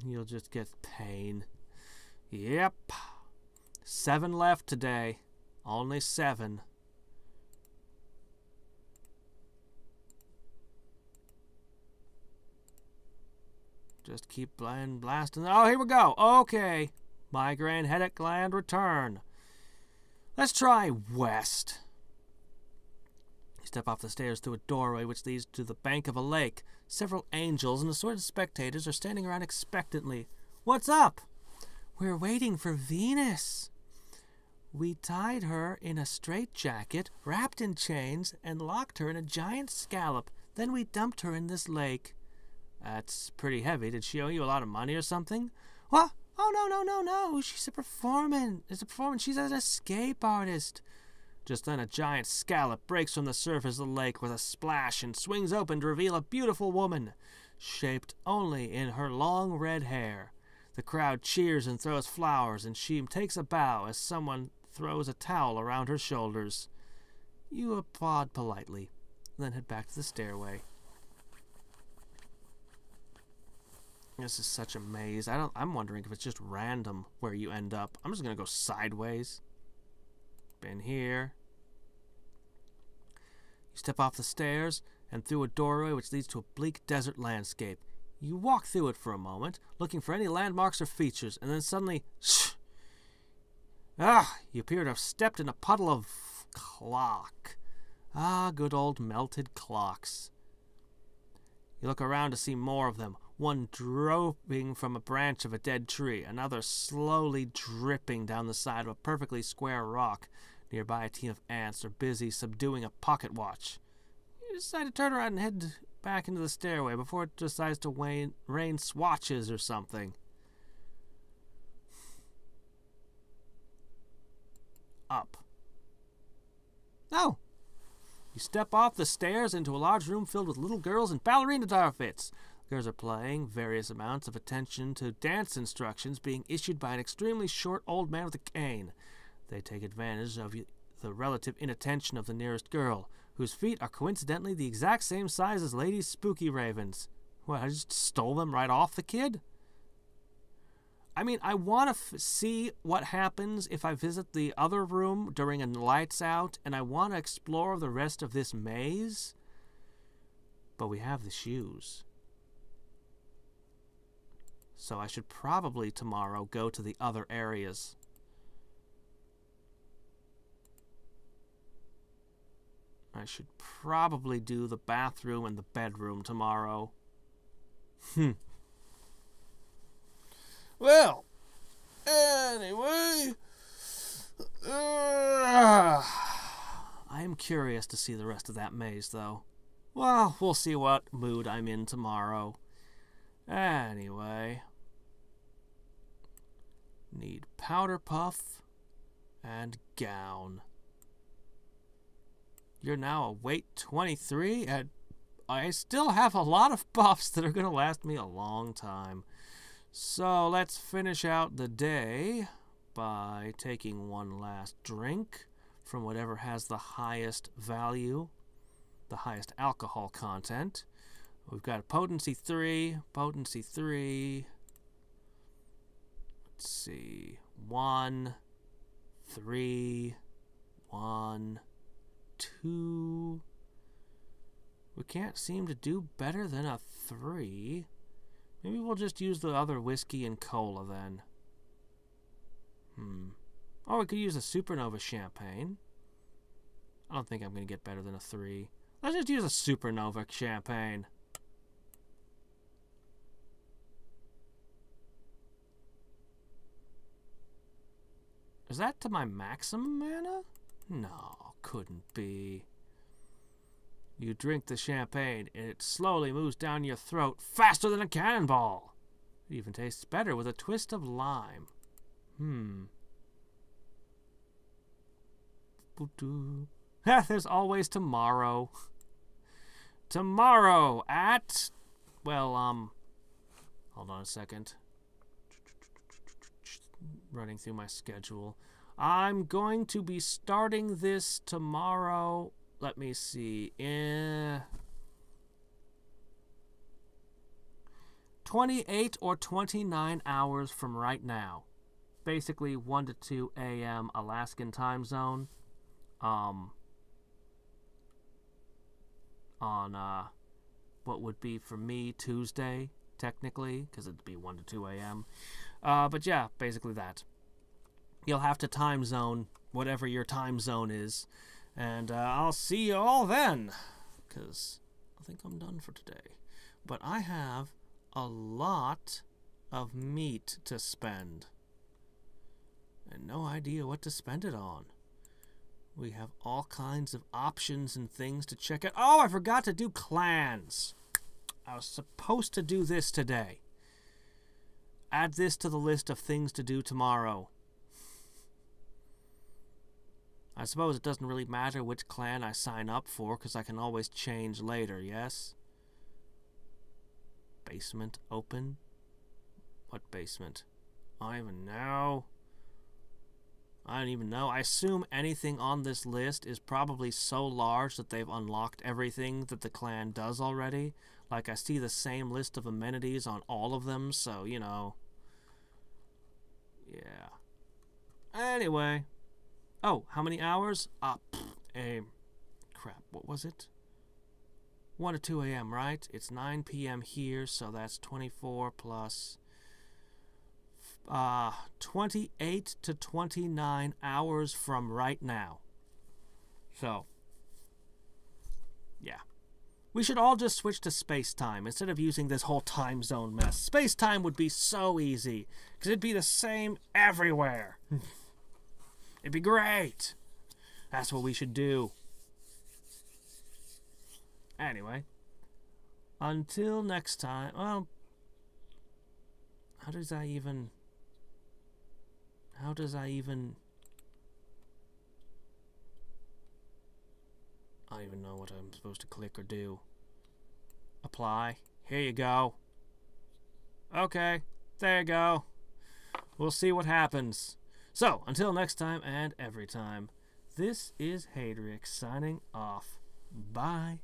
You'll just get pain. Yep. 7 left today. Only 7. Just keep blasting. Oh, here we go. Okay. Migraine, headache, gland, return. Let's try west. You step off the stairs through a doorway which leads to the bank of a lake. Several angels and assorted spectators are standing around expectantly. What's up? We're waiting for Venus. We tied her in a straitjacket, wrapped in chains, and locked her in a giant scallop. Then we dumped her in this lake. That's pretty heavy. Did she owe you a lot of money or something? What? Oh, no. She's a performance. She's an escape artist. Just then a giant scallop breaks from the surface of the lake with a splash and swings open to reveal a beautiful woman, shaped only in her long red hair. The crowd cheers and throws flowers, and she takes a bow as someone throws a towel around her shoulders. You applaud politely, then head back to the stairway. This is such a maze. I'm wondering if it's just random where you end up. I'm just gonna go sideways. Been here. You step off the stairs and through a doorway which leads to a bleak desert landscape. You walk through it for a moment, looking for any landmarks or features, and then suddenly, you appear to have stepped in a puddle of clock. Good old melted clocks. You look around to see more of them. One dropping from a branch of a dead tree, another slowly dripping down the side of a perfectly square rock. Nearby, a team of ants are busy subduing a pocket watch. You decide to turn around and head back into the stairway before it decides to rain swatches or something. Up. Oh! You step off the stairs into a large room filled with little girls in ballerina outfits. Girls are paying various amounts of attention to dance instructions being issued by an extremely short old man with a cane. They take advantage of the relative inattention of the nearest girl, whose feet are coincidentally the exact same size as Lady Spooky Raven's. What, I just stole them right off the kid? I mean, I want to see what happens if I visit the other room during a lights out, and I want to explore the rest of this maze. But we have the shoes. So I should probably tomorrow go to the other areas. I should probably do the bathroom and the bedroom tomorrow. Well, anyway, I am curious to see the rest of that maze, though. Well, we'll see what mood I'm in tomorrow. Anyway, need powder puff and gown. You're now a weight 23, and I still have a lot of buffs that are going to last me a long time. So let's finish out the day by taking one last drink from whatever has the highest value, the highest alcohol content. We've got a potency 3, Let's see. 1, 3, 1, 2. We can't seem to do better than a 3. Maybe we'll just use the other whiskey and cola then. Or we could use a supernova champagne. I don't think I'm going to get better than a 3. Let's just use a supernova champagne. Is that to my maximum mana? No, couldn't be. You drink the champagne, and it slowly moves down your throat faster than a cannonball. It even tastes better with a twist of lime. There's always tomorrow. Tomorrow at... Well, hold on a second. Running through my schedule. I'm going to be starting this tomorrow. Let me see. 28 or 29 hours from right now. Basically 1 to 2 a.m. Alaskan time zone. On what would be for me Tuesday, technically, because it'd be 1 to 2 a.m. But yeah, basically that. You'll have to time zone whatever your time zone is. And I'll see you all then, because I think I'm done for today. But I have a lot of meat to spend. And no idea what to spend it on. We have all kinds of options and things to check out. Oh, I forgot to do clans. I was supposed to do this today. Add this to the list of things to do tomorrow. I suppose it doesn't really matter which clan I sign up for, because I can always change later, yes? Basement open? What basement? I don't even know. I don't even know. I assume anything on this list is probably so large that they've unlocked everything that the clan does already. Like, I see the same list of amenities on all of them, so, you know. Yeah. Anyway. Oh, how many hours? Crap, what was it? 1 to 2 a.m., right? It's 9 p.m. here, so that's 24 plus 28 to 29 hours from right now. So, yeah. We should all just switch to space-time instead of using this whole time zone mess. Space-time would be so easy, because it'd be the same everywhere. It'd be great. That's what we should do. Anyway, until next time, well, how does I even, I don't even know what I'm supposed to click or do. Apply. Here you go. Okay, there you go. We'll see what happens. So, until next time and every time, this is Hadriex signing off. Bye.